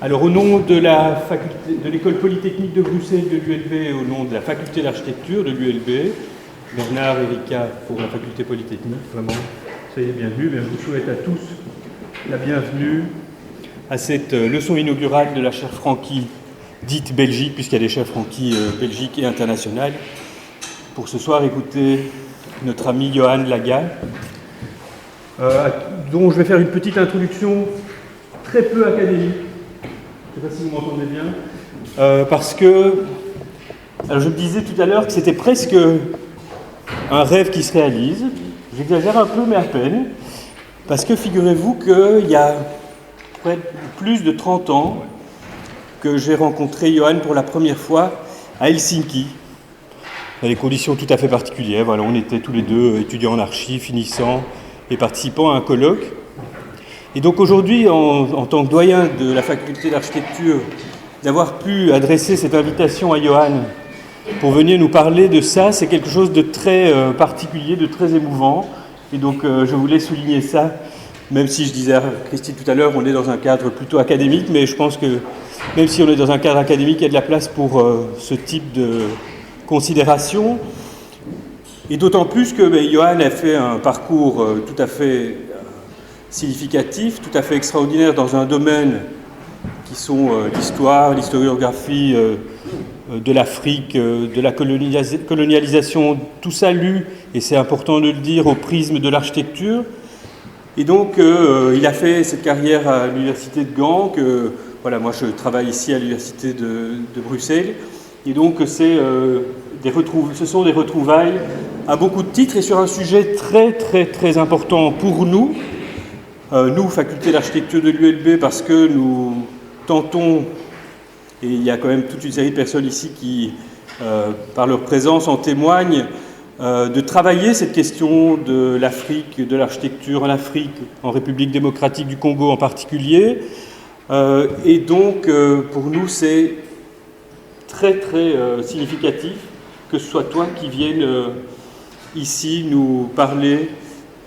Alors, au nom de l'école polytechnique de Bruxelles de l'ULB et au nom de la faculté d'architecture de l'ULB, Bernard et Rika pour la faculté polytechnique, vraiment, soyez bienvenus. Je vous souhaite à tous la bienvenue à cette leçon inaugurale de la chaire Franqui, dite Belgique, puisqu'il y a des chaires Franqui Belgique et internationales. Pour ce soir, écoutez notre ami Johan Lagall, dont je vais faire une petite introduction très peu académique. Je ne sais pas si vous m'entendez bien. Parce que, alors je me disais tout à l'heure que c'était presque un rêve qui se réalise. J'exagère un peu, mais à peine. Parce que figurez-vous qu'il y a plus de 30 ans que j'ai rencontré Johan pour la première fois à Helsinki, dans des conditions tout à fait particulières. Voilà, on était tous les deux étudiants en archi, finissant et participant à un colloque. Et donc aujourd'hui, en tant que doyen de la faculté d'architecture, d'avoir pu adresser cette invitation à Johan pour venir nous parler de ça, c'est quelque chose de très particulier, de très émouvant. Et donc je voulais souligner ça, même si je disais à Christine tout à l'heure, on est dans un cadre plutôt académique, mais je pense que même si on est dans un cadre académique, il y a de la place pour ce type de considération. Et d'autant plus que Johan a fait un parcours tout à fait significatif, tout à fait extraordinaire dans un domaine qui sont l'histoire, l'historiographie de l'Afrique, de la colonialisation, tout ça lu, et c'est important de le dire, au prisme de l'architecture. Et donc il a fait cette carrière à l'université de Gand, voilà, moi je travaille ici à l'université de Bruxelles, et donc ce sont des retrouvailles à beaucoup de titres et sur un sujet très très très important pour nous, faculté d'architecture de l'ULB, parce que nous tentons, et il y a quand même toute une série de personnes ici qui, par leur présence, en témoignent, de travailler cette question de l'Afrique, de l'architecture en Afrique, en République démocratique du Congo en particulier. Et donc, pour nous, c'est très très significatif que ce soit toi qui viennes ici nous parler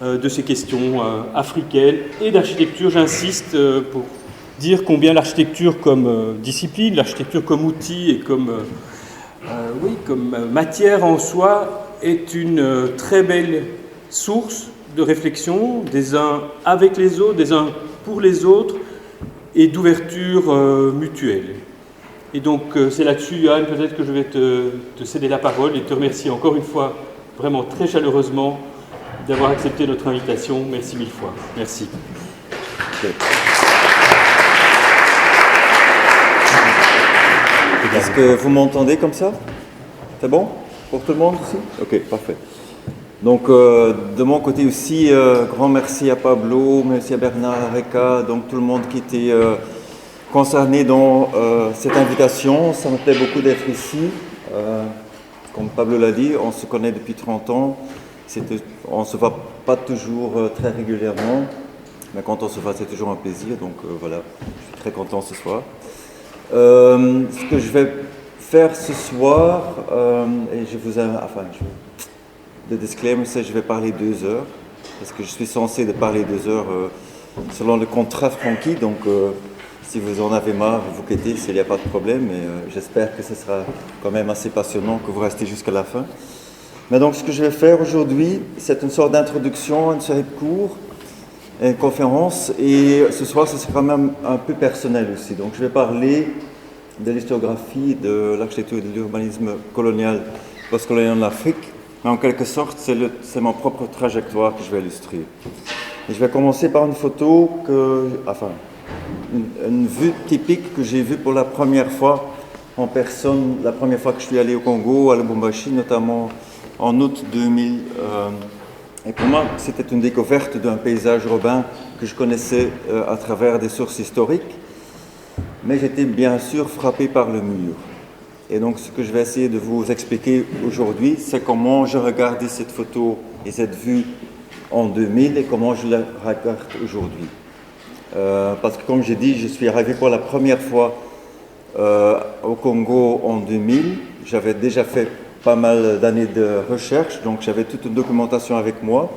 de ces questions africaines et d'architecture. J'insiste pour dire combien l'architecture comme discipline, l'architecture comme outil et comme matière en soi est une très belle source de réflexion des uns avec les autres, des uns pour les autres et d'ouverture mutuelle. Et donc c'est là-dessus, Johan, peut-être que je vais te céder la parole et te remercier encore une fois vraiment très chaleureusement d'avoir accepté notre invitation. Merci mille fois. Merci. Est-ce que vous m'entendez comme ça? C'est bon pour tout le monde aussi? Ok, parfait. Donc de mon côté aussi, grand merci à Pablo, merci à Bernard, à Rika, donc tout le monde qui était concerné dans cette invitation. Ça me plaît beaucoup d'être ici. Comme Pablo l'a dit, on se connaît depuis 30 ans. On ne se voit pas toujours très régulièrement, mais quand on se voit, c'est toujours un plaisir. Donc voilà, je suis très content ce soir. Ce que je vais faire ce soir, et le disclaimer, c'est que je vais parler 2 heures, parce que je suis censé de parler 2 heures selon le contrat Franqui. Donc si vous en avez marre, vous quittez, s'il n'y a pas de problème, mais j'espère que ce sera quand même assez passionnant, que vous restez jusqu'à la fin. Mais donc ce que je vais faire aujourd'hui, c'est une sorte d'introduction, une série de cours, une conférence, et ce soir, ce sera même un peu personnel aussi. Donc je vais parler de l'historiographie, de l'architecture et de l'urbanisme colonial, postcolonial en Afrique, mais en quelque sorte, c'est ma propre trajectoire que je vais illustrer. Et je vais commencer par une photo une vue typique que j'ai vue pour la première fois en personne, la première fois que je suis allé au Congo, à Lubumbashi, notamment en août 2000. Et pour moi, c'était une découverte d'un paysage urbain que je connaissais à travers des sources historiques, mais j'étais bien sûr frappé par le mur. Et donc, ce que je vais essayer de vous expliquer aujourd'hui, c'est comment je regardais cette photo et cette vue en 2000 et comment je la regarde aujourd'hui. Parce que, comme j'ai dit, je suis arrivé pour la première fois au Congo en 2000. J'avais déjà fait pas mal d'années de recherche, donc j'avais toute une documentation avec moi.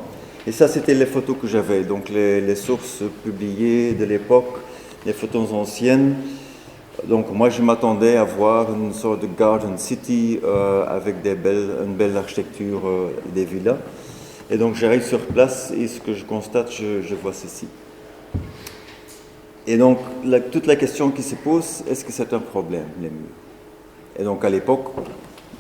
Et ça, c'était les photos que j'avais, donc les sources publiées de l'époque, les photos anciennes. Donc moi je m'attendais à voir une sorte de garden city avec une belle architecture des villas. Et donc j'arrive sur place et ce que je constate, je vois ceci. Et donc toute la question qui se pose, est-ce que c'est un problème, les murs? Et donc à l'époque,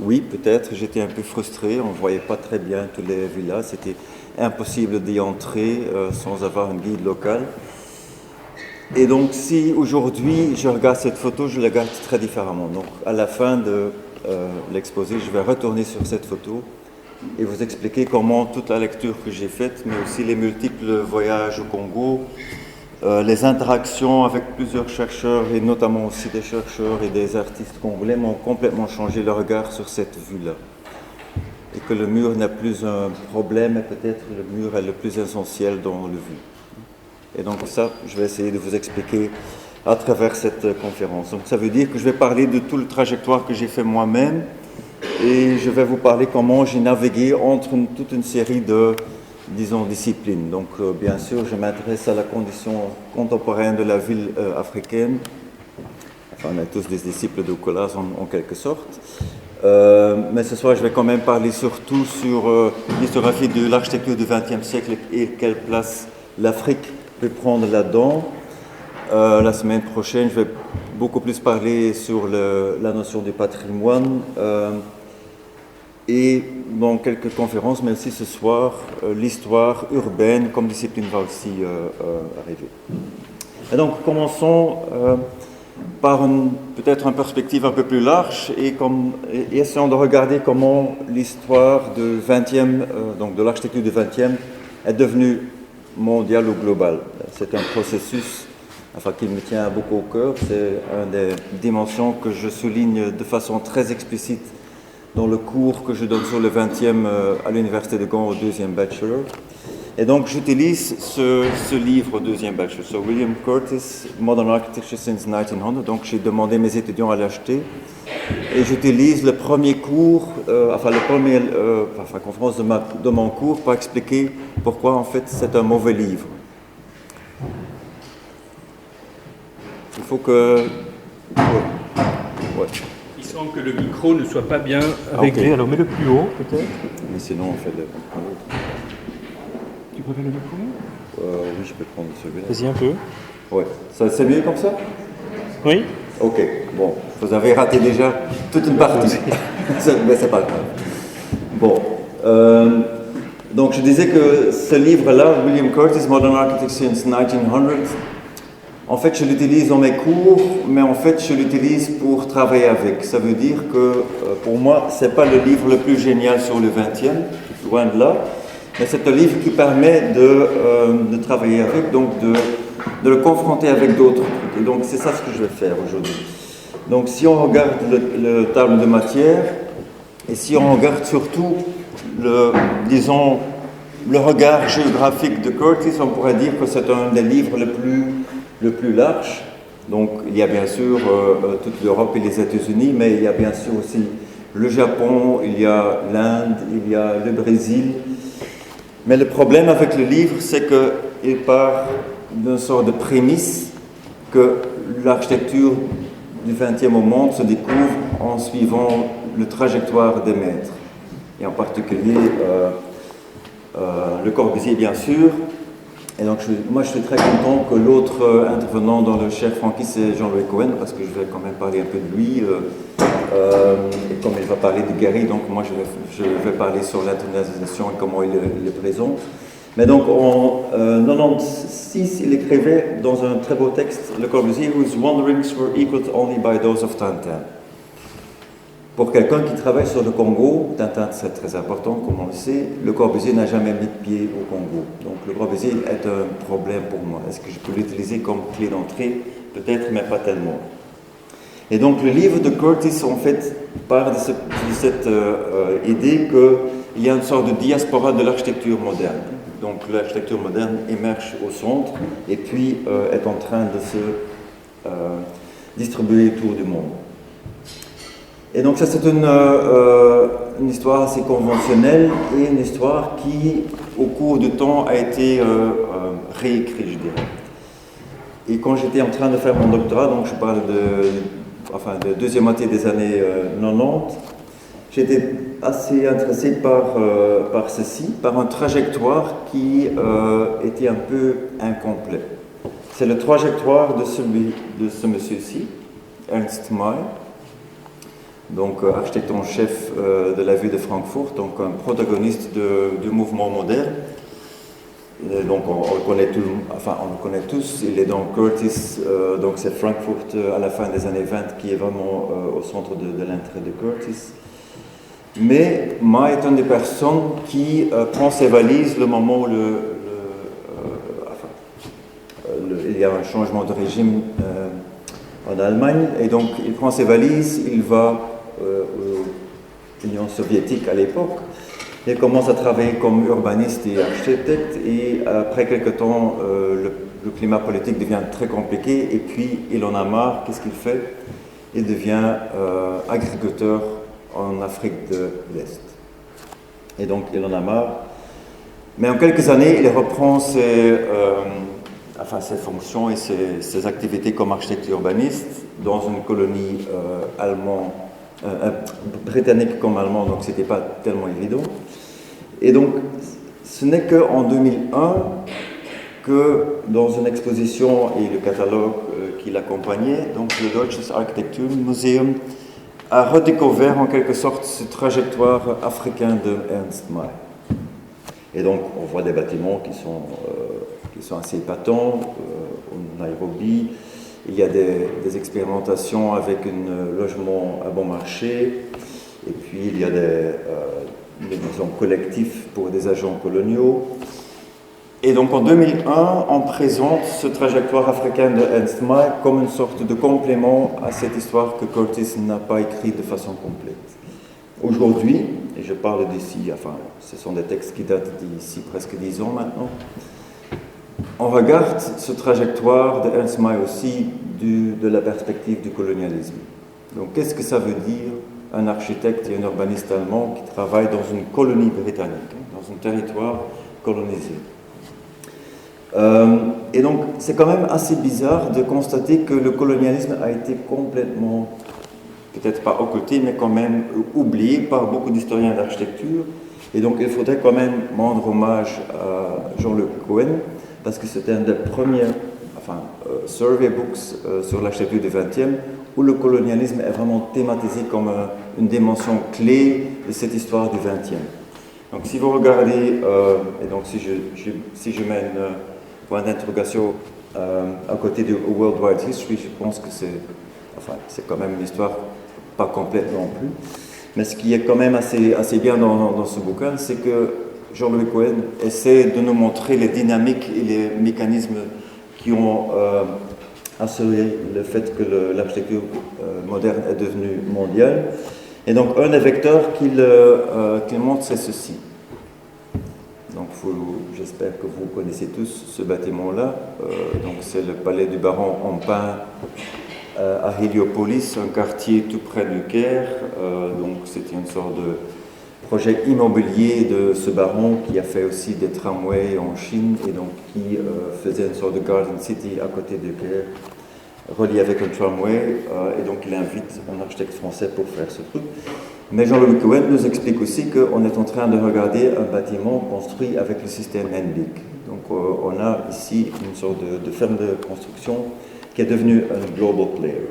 oui, peut-être, j'étais un peu frustré, on ne voyait pas très bien toutes les villas, c'était impossible d'y entrer sans avoir un guide local. Et donc si aujourd'hui je regarde cette photo, je la regarde très différemment. Donc à la fin de l'exposé, je vais retourner sur cette photo et vous expliquer comment toute la lecture que j'ai faite, mais aussi les multiples voyages au Congo, les interactions avec plusieurs chercheurs et notamment aussi des chercheurs et des artistes congolais m'ont complètement changé le regard sur cette vue-là. Et que le mur n'a plus un problème, mais peut-être le mur est le plus essentiel dans le vue. Et donc ça, je vais essayer de vous expliquer à travers cette conférence. Donc ça veut dire que je vais parler de tout le trajectoire que j'ai fait moi-même et je vais vous parler comment j'ai navigué entre toute une série de, disons, disciplines. Donc bien sûr, je m'intéresse à la condition contemporaine de la ville africaine. Enfin, on est tous des disciples de Colas en quelque sorte. Mais ce soir, je vais quand même parler surtout sur l'histographie de l'architecture du XXe siècle et quelle place l'Afrique peut prendre là-dedans. La semaine prochaine, je vais beaucoup plus parler sur la notion du patrimoine et dans quelques conférences, mais aussi ce soir, l'histoire urbaine comme discipline va aussi arriver. Et donc, commençons par peut-être une perspective un peu plus large et essayons de regarder comment l'histoire de l'architecture du XXe est devenue mondiale ou globale. C'est un processus qui me tient beaucoup au cœur. C'est une des dimensions que je souligne de façon très explicite dans le cours que je donne sur le XXe à l'Université de Gand au deuxième bachelor. Et donc j'utilise ce livre au deuxième bachelor, so William Curtis, Modern Architecture since 1900. Donc j'ai demandé à mes étudiants à l'acheter. Et j'utilise le premier cours, la conférence de mon cours pour expliquer pourquoi en fait c'est un mauvais livre. Il faut que... Ouais. Il semble que le micro ne soit pas bien réglé, okay. Alors mets-le plus haut peut-être. Mais sinon on fait l'autre. Tu préfères le micro? Oui, je peux prendre celui-là. Vas-y un peu. Ouais. C'est mieux comme ça? Oui. Ok, bon, vous avez raté déjà toute une partie, mais c'est pas grave. Bon, donc je disais que ce livre-là, William Curtis, Modern Architecture since 1900, en fait je l'utilise dans mes cours, mais en fait je l'utilise pour travailler avec. Ça veut dire que pour moi, c'est pas le livre le plus génial sur le 20e, loin de là, mais c'est un livre qui permet de travailler avec, donc de le confronter avec d'autres trucs. Et donc c'est ça ce que je vais faire aujourd'hui. Donc si on regarde le table de matière, et si on regarde surtout le regard géographique de Curtis, on pourrait dire que c'est un des livres le plus large. Donc il y a bien sûr toute l'Europe et les États-Unis, mais il y a bien sûr aussi le Japon, il y a l'Inde, il y a le Brésil. Mais le problème avec le livre, c'est qu'il part d'une sorte de prémisse que l'architecture du XXe monde se découvre en suivant le trajectoire des maîtres. Et en particulier Le Corbusier, bien sûr. Et donc moi je suis très content que l'autre intervenant dans le chef Francky, c'est Jean-Louis Cohen, parce que je vais quand même parler un peu de lui. Et comme il va parler de Gary, donc moi je vais parler sur l'internalisation et comment il le présente. Mais donc en 1996, il écrivait dans un très beau texte, Le Corbusier, whose wanderings were equaled only by those of Tintin. Pour quelqu'un qui travaille sur le Congo, Tintin c'est très important, comme on le sait, Le Corbusier n'a jamais mis de pied au Congo. Donc Le Corbusier est un problème pour moi. Est-ce que je peux l'utiliser comme clé d'entrée? Peut-être, mais pas tellement. Et donc le livre de Curtis, en fait, part de cette idée qu'il y a une sorte de diaspora de l'architecture moderne. Donc l'architecture moderne émerge au centre et puis est en train de se distribuer autour du monde. Et donc ça c'est une histoire assez conventionnelle et une histoire qui, au cours du temps, a été réécrite, je dirais. Et quand j'étais en train de faire mon doctorat, donc je parle de deuxième moitié des années 90, j'étais assez intéressé par ceci, par une trajectoire qui était un peu incomplet. C'est le trajectoire de ce monsieur-ci, Ernst Mayr, donc architecte en chef de la ville de Francfort, donc un protagoniste du mouvement moderne. Donc on le connaît tous, il est dans Curtis, donc c'est Francfort à la fin des années 20 qui est vraiment au centre de l'intérêt de Curtis. Mais Mayr est une des personnes qui prend ses valises le moment où il y a un changement de régime en Allemagne, et donc il prend ses valises, il va à l'Union soviétique à l'époque. Il commence à travailler comme urbaniste et architecte, et après quelque temps, le climat politique devient très compliqué, et puis il en a marre. Qu'est-ce qu'il fait? Il devient agriculteur en Afrique de l'Est. Et donc il en a marre. Mais en quelques années, il reprend ses fonctions et ses activités comme architecte urbaniste dans une colonie britannique comme allemande, donc c'était pas tellement évident. Et donc, ce n'est qu'en 2001 que dans une exposition et le catalogue qui l'accompagnait, donc le Deutsches Architekturmuseum a redécouvert en quelque sorte cette trajectoire africaine de Ernst Mayr. Et donc, on voit des bâtiments qui sont assez épatants en Nairobi. Il y a des expérimentations avec un logement à bon marché, et puis il y a des maisons collectives pour des agents coloniaux. Et donc en 2001, on présente cette trajectoire africaine de Ernst Mayr comme une sorte de complément à cette histoire que Curtis n'a pas écrite de façon complète. Aujourd'hui, et je parle d'ici, ce sont des textes qui datent d'ici presque 10 ans maintenant, on regarde cette trajectoire de Ernst Mayr aussi de la perspective du colonialisme. Donc qu'est-ce que ça veut dire un architecte et un urbaniste allemand qui travaille dans une colonie britannique, dans un territoire colonisé? Et donc c'est quand même assez bizarre de constater que le colonialisme a été complètement, peut-être pas occulté, mais quand même oublié par beaucoup d'historiens d'architecture. Et donc il faudrait quand même rendre hommage à Jean-Luc Cohen, parce que c'était un des premiers survey books sur l'architecture du XXe, où le colonialisme est vraiment thématisé comme une dimension clé de cette histoire du XXe. Donc si vous regardez, et donc si je mets un point d'interrogation à côté du Worldwide History, je pense que c'est quand même une histoire pas complète non plus. Mais ce qui est quand même assez bien dans ce bouquin, c'est que Jean-Louis Cohen essaie de nous montrer les dynamiques et les mécanismes qui ont assuré le fait que l'architecture moderne est devenue mondiale. Et donc, un des vecteurs qu'il montre, c'est ceci. Donc, j'espère que vous connaissez tous ce bâtiment-là. Donc, c'est le palais du baron en pin à Héliopolis, un quartier tout près du Caire. Donc, c'était une sorte de projet immobilier de ce baron qui a fait aussi des tramways en Chine et donc qui faisait une sorte de Garden City à côté de Caire, relié avec un tramway, et donc il invite un architecte français pour faire ce truc. Mais Jean-Louis Cohen nous explique aussi qu'on est en train de regarder un bâtiment construit avec le système NBIC. Donc on a ici une sorte de ferme de construction qui est devenue un global player.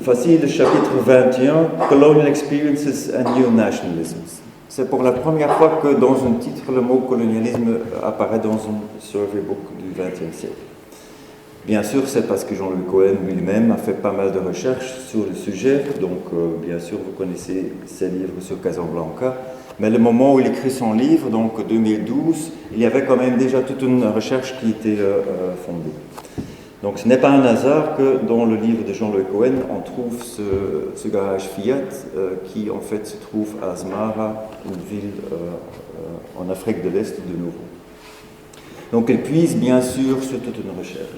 Voici le chapitre 21, Colonial Experiences and New Nationalisms. C'est pour la première fois que dans un titre, le mot colonialisme apparaît dans un survey book du XXe siècle. Bien sûr, c'est parce que Jean-Louis Cohen lui-même a fait pas mal de recherches sur le sujet, donc bien sûr, vous connaissez ses livres sur Casablanca, mais le moment où il écrit son livre, donc 2012, il y avait quand même déjà toute une recherche qui était fondée. Donc ce n'est pas un hasard que dans le livre de Jean-Louis Cohen, on trouve ce garage Fiat qui en fait se trouve à Asmara, une ville en Afrique de l'Est de nouveau. Donc il puise bien sûr sur toute une recherche.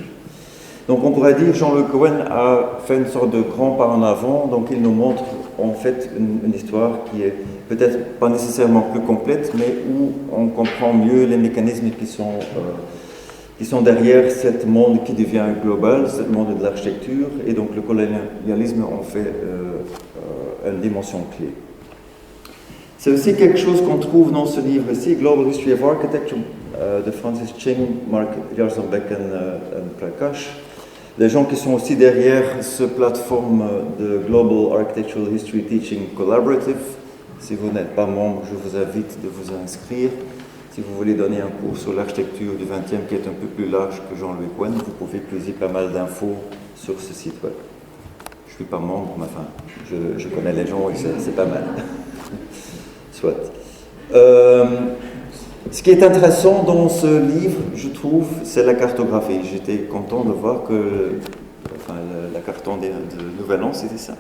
Donc on pourrait dire que Jean-Louis Cohen a fait une sorte de grand pas en avant, donc il nous montre en fait une histoire qui est peut-être pas nécessairement plus complète, mais où on comprend mieux les mécanismes qui qui sont derrière ce monde qui devient global, ce monde de l'architecture, et donc le colonialisme en fait une dimension clé. C'est aussi quelque chose qu'on trouve dans ce livre-ci, Global History of Architecture, de Francis Ching, Mark Jarzombek et Prakash. Les gens qui sont aussi derrière cette plateforme de Global Architectural History Teaching Collaborative. Si vous n'êtes pas membre, je vous invite de vous inscrire. Si vous voulez donner un cours sur l'architecture du XXe qui est un peu plus large que Jean-Louis Cohen, vous pouvez puiser pas mal d'infos sur ce site web. Je ne suis pas membre, mais enfin, je connais les gens et c'est pas mal. Soit. Ce qui est intéressant dans ce livre, je trouve, c'est la cartographie. J'étais content de voir que la carton de Nouvel An, c'était ça.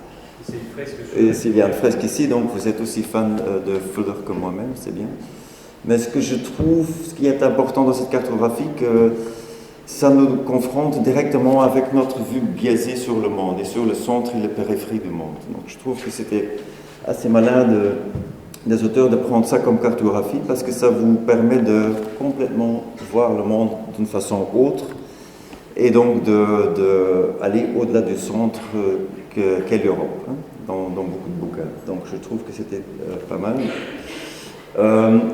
C'est une fresque. Et s'il y a une fresque ici, donc vous êtes aussi fan de Fuller que moi-même, c'est bien. Mais ce que je trouve, ce qui est important dans cette cartographie, que ça nous confronte directement avec notre vue biaisée sur le monde et sur le centre et la périphérie du monde. Donc je trouve que c'était assez malin des auteurs de prendre ça comme cartographie parce que ça vous permet de complètement voir le monde d'une façon autre et donc d'aller au-delà du centre qu'est l'Europe, hein, dans beaucoup de bouquins. Donc je trouve que c'était pas mal.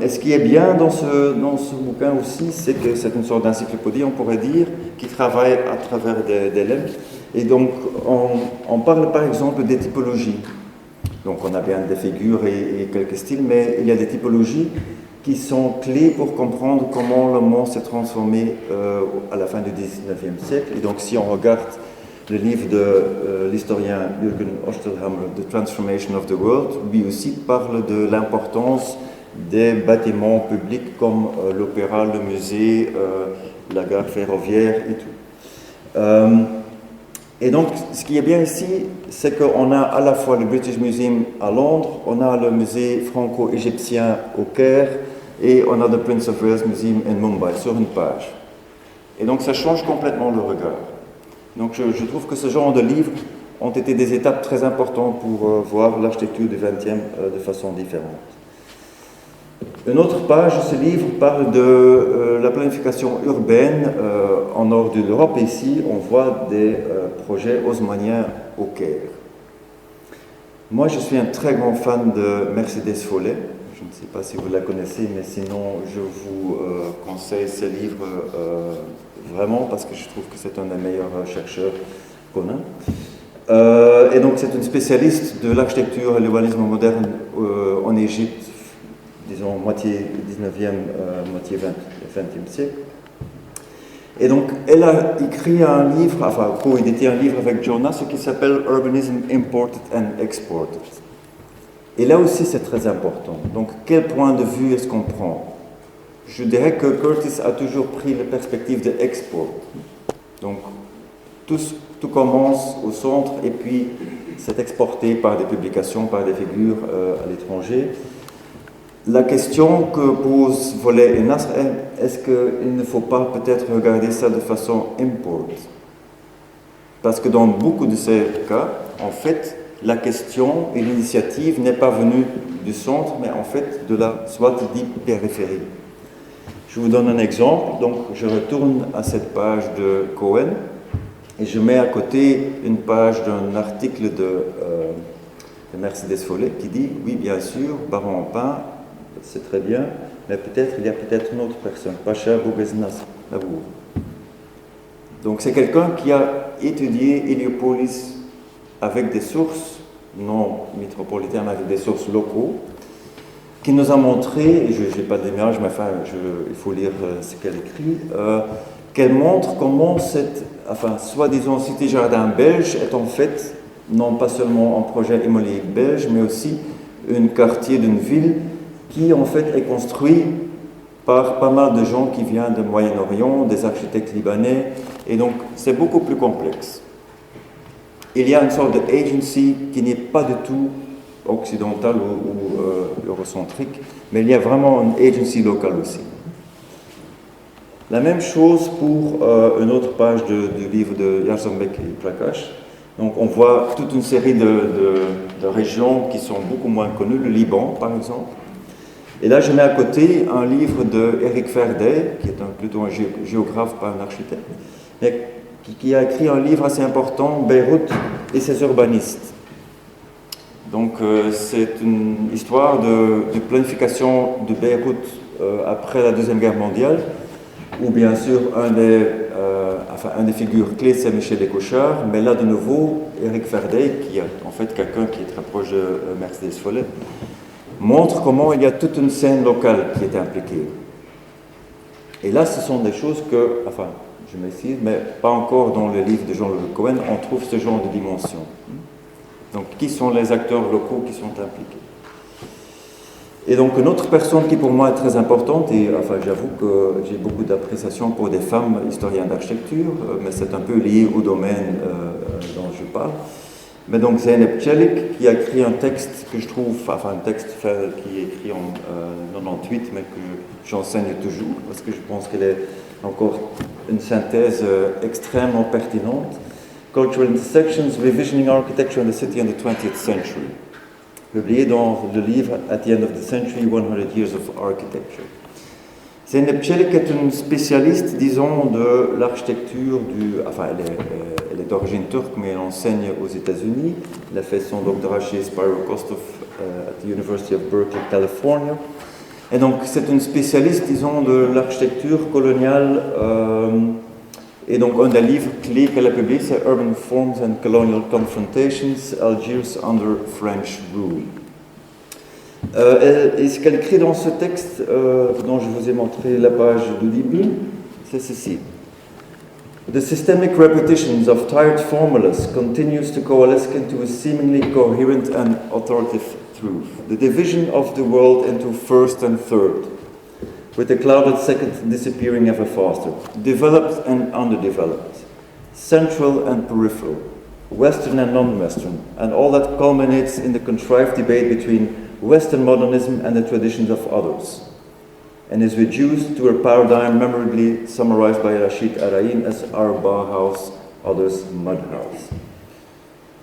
Et ce qui est bien dans ce bouquin aussi, c'est que c'est une sorte d'encyclopédie, on pourrait dire, qui travaille à travers des lettres. Et donc on parle par exemple des typologies. Donc on a bien des figures et quelques styles, mais il y a des typologies qui sont clés pour comprendre comment le monde s'est transformé à la fin du XIXe siècle. Et donc si on regarde le livre de l'historien Jürgen Osterhammer, The Transformation of the World, lui aussi parle de l'importance des bâtiments publics comme l'opéra, le musée, la gare ferroviaire et tout. Et donc, ce qui est bien ici, c'est qu'on a à la fois le British Museum à Londres, on a le musée franco-égyptien au Caire, et on a le Prince of Wales Museum in Mumbai sur une page. Et donc, ça change complètement le regard. Donc, je trouve que ce genre de livres ont été des étapes très importantes pour voir l'architecture du XXe de façon différente. Une autre page de ce livre parle de la planification urbaine en nord de l'Europe. Ici, on voit des projets haussmanniens au Caire. Moi, je suis un très grand fan de Mercedes Follet. Je ne sais pas si vous la connaissez, mais sinon, je vous conseille ce livre vraiment parce que je trouve que c'est un des meilleurs chercheurs qu'on a. Et donc, c'est une spécialiste de l'architecture et l'urbanisme moderne en Égypte, disons moitié 19e, moitié 20e siècle. Et donc, elle a écrit un livre, enfin, co-édité un livre avec Jonas, qui s'appelle Urbanism Imported and Exported. Et là aussi, c'est très important. Donc, quel point de vue est-ce qu'on prend? Je dirais que Curtis a toujours pris la perspective de export. Donc, tout commence au centre et puis c'est exporté par des publications, par des figures à l'étranger. La question que pose Follet et Nasr est-ce qu'il ne faut pas peut-être regarder ça de façon import? Parce que dans beaucoup de ces cas, en fait, la question et l'initiative n'est pas venue du centre, mais en fait de la soit dit périphérie. Je vous donne un exemple. Donc, je retourne à cette page de Cohen et je mets à côté une page d'un article de Mercedes Follet qui dit « Oui, bien sûr, Baron Pin, c'est très bien, mais peut-être il y a peut-être une autre personne, Pacha Boubeznas Labour. » Donc c'est quelqu'un qui a étudié Héliopolis avec des sources non métropolitaines, mais avec des sources locaux, qui nous a montré, et je n'ai pas d'image, mais enfin il faut lire ce qu'elle écrit, qu'elle montre comment cette, enfin, soi-disant cité-jardin belge est en fait non pas seulement un projet immobilier belge, mais aussi un quartier d'une ville qui en fait est construit par pas mal de gens qui viennent du Moyen-Orient, des architectes libanais, et donc c'est beaucoup plus complexe. Il y a une sorte d'agency qui n'est pas du tout occidentale ou eurocentrique, mais il y a vraiment une agency locale aussi. La même chose pour une autre page du livre de Jarzombek et Prakash. Donc on voit toute une série de régions qui sont beaucoup moins connues, le Liban par exemple. Et là, je mets à côté un livre de Eric Verday, qui est plutôt un géographe, pas un architecte, mais qui a écrit un livre assez important, Beyrouth et ses urbanistes. Donc, c'est une histoire de planification de Beyrouth après la Deuxième Guerre mondiale, où bien sûr, un des figures clés, c'est Michel Descochards, mais là, de nouveau, Eric Verday, qui est en fait quelqu'un qui est très proche de Mercedes Follet, montre comment il y a toute une scène locale qui est impliquée. Et là, ce sont des choses que, enfin, je m'excuse, mais pas encore dans le livre de Jean-Luc Cohen, on trouve ce genre de dimension. Donc, qui sont les acteurs locaux qui sont impliqués? Et donc, une autre personne qui pour moi est très importante, et enfin, j'avoue que j'ai beaucoup d'appréciation pour des femmes historiennes d'architecture, mais c'est un peu lié au domaine dont je parle. Mais donc, Zeynep Çelik, qui a écrit un texte que je trouve, enfin, un texte qui est écrit en 98, mais que j'enseigne toujours, parce que je pense qu'elle est encore une synthèse extrêmement pertinente. Cultural Intersections, Revisioning Architecture in the City in the 20th Century, publié dans le livre At the End of the Century, 100 Years of Architecture. Zeynep Çelik est une spécialiste, disons, de l'architecture enfin, elle est d'origine turque, mais elle enseigne aux États-Unis. Elle a fait son doctorat chez Spyro Kostov at the University of Berkeley, California. Et donc, c'est une spécialiste, disons, de l'architecture coloniale. Et donc, un des livres clés qu'elle a publié, c'est Urban Forms and Colonial Confrontations, Algiers under French Rule. Et ce qu'elle écrit dans ce texte, dont je vous ai montré la page du début, c'est ceci. The systemic repetitions of tired formulas continues to coalesce into a seemingly coherent and authoritative truth. The division of the world into first and third, with the clouded second disappearing ever faster. Developed and underdeveloped, central and peripheral, Western and non-Western, and all that culminates in the contrived debate between Western modernism and the traditions of others, and is reduced to a paradigm memorably summarized by Rashid Arain as our Bauhaus, others' Mudhouse.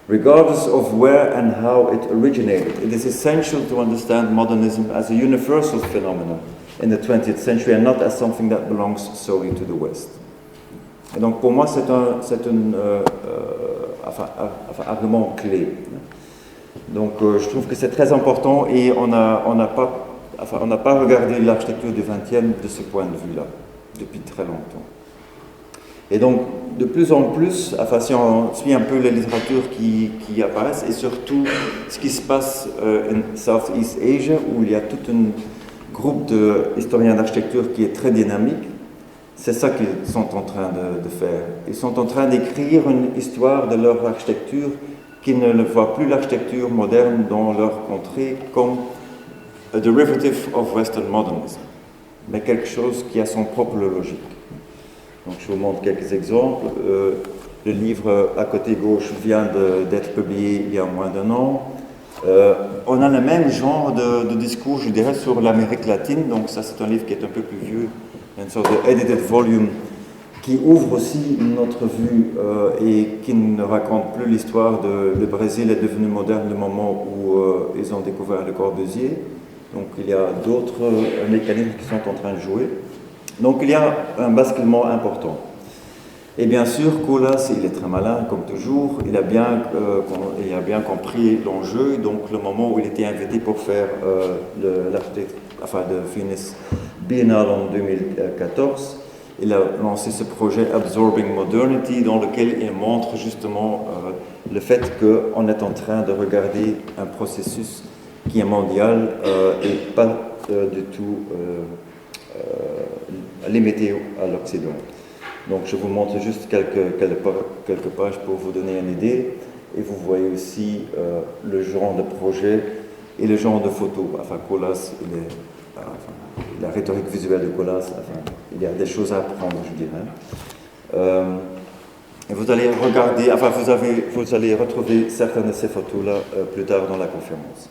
Regardless of where and how it originated, it is essential to understand modernism as a universal phenomenon in the 20th century and not as something that belongs solely to the West. Et donc pour moi c'est un argument clé. Donc je trouve que c'est très important et on n'a pas regardé l'architecture du XXe de ce point de vue-là depuis très longtemps. Et donc de plus en plus, enfin si on suit un peu les littératures qui apparaissent et surtout ce qui se passe en Southeast Asia où il y a tout un groupe d'historiens d'architecture qui est très dynamique, c'est ça qu'ils sont en train de faire. Ils sont en train d'écrire une histoire de leur architecture qui ne voit plus l'architecture moderne dans leur contrée comme a derivative of Western modernism, mais quelque chose qui a son propre logique. Donc je vous montre quelques exemples. Le livre à côté gauche vient d'être publié il y a moins d'1 an. On a le même genre de discours, je dirais, sur l'Amérique latine. Donc ça, c'est un livre qui est un peu plus vieux, une sorte de edited volume qui ouvre aussi notre vue et qui ne raconte plus l'histoire de le Brésil est devenu moderne le moment où ils ont découvert Le Corbusier. Donc il y a d'autres mécanismes qui sont en train de jouer. Donc il y a un basculement important. Et bien sûr, Colas, il est très malin, comme toujours. Il a bien compris l'enjeu. Donc le moment où il était invité pour faire de Venice Biennale en 2014, il a lancé ce projet Absorbing Modernity dans lequel il montre justement le fait qu'on est en train de regarder un processus qui est mondial et pas du tout limité à l'Occident. Donc je vous montre juste quelques pages pour vous donner une idée et vous voyez aussi le genre de projet et le genre de photo. Enfin, Colas, la rhétorique visuelle de Colas, il y a des choses à apprendre, je dirais. Et vous allez regarder, vous allez retrouver certaines de ces photos-là plus tard dans la conférence.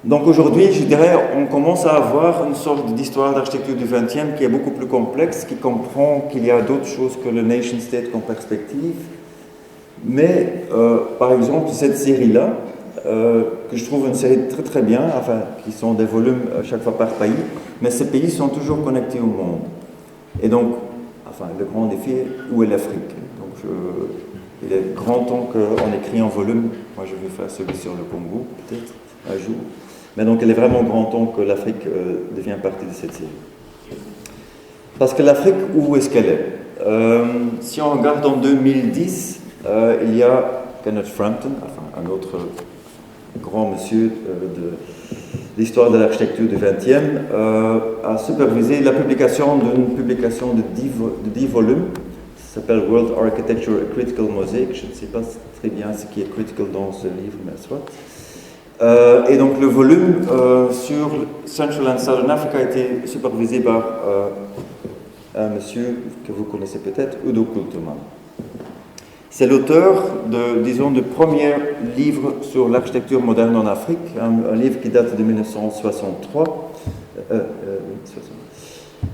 Donc aujourd'hui, je dirais, on commence à avoir une sorte d'histoire d'architecture du XXe qui est beaucoup plus complexe, qui comprend qu'il y a d'autres choses que le nation-state comme perspective. Mais, par exemple, cette série-là, que je trouve une série très très bien, enfin, qui sont des volumes chaque fois par pays, mais ces pays sont toujours connectés au monde. Et donc, enfin, le grand défi, où est l'Afrique? Donc, il est grand temps qu'on écrit en volume. Moi, je vais faire celui sur le Congo, peut-être, un jour. Mais donc, il est vraiment grand temps que l'Afrique devienne partie de cette série. Parce que l'Afrique, où est-ce qu'elle est? Si on regarde en 2010, il y a Kenneth Frampton, enfin, un autre grand monsieur de l'histoire de l'architecture du XXe, a supervisé la publication d'une publication de 10 volumes. Ça s'appelle World Architecture, a Critical Mosaic. Je ne sais pas très bien ce qui est critical dans ce livre, mais soit. Et donc le volume sur Central and Southern Africa a été supervisé par un monsieur que vous connaissez peut-être, Udo Kulterman. C'est l'auteur du premier livre sur l'architecture moderne en Afrique, un livre qui date de 1963.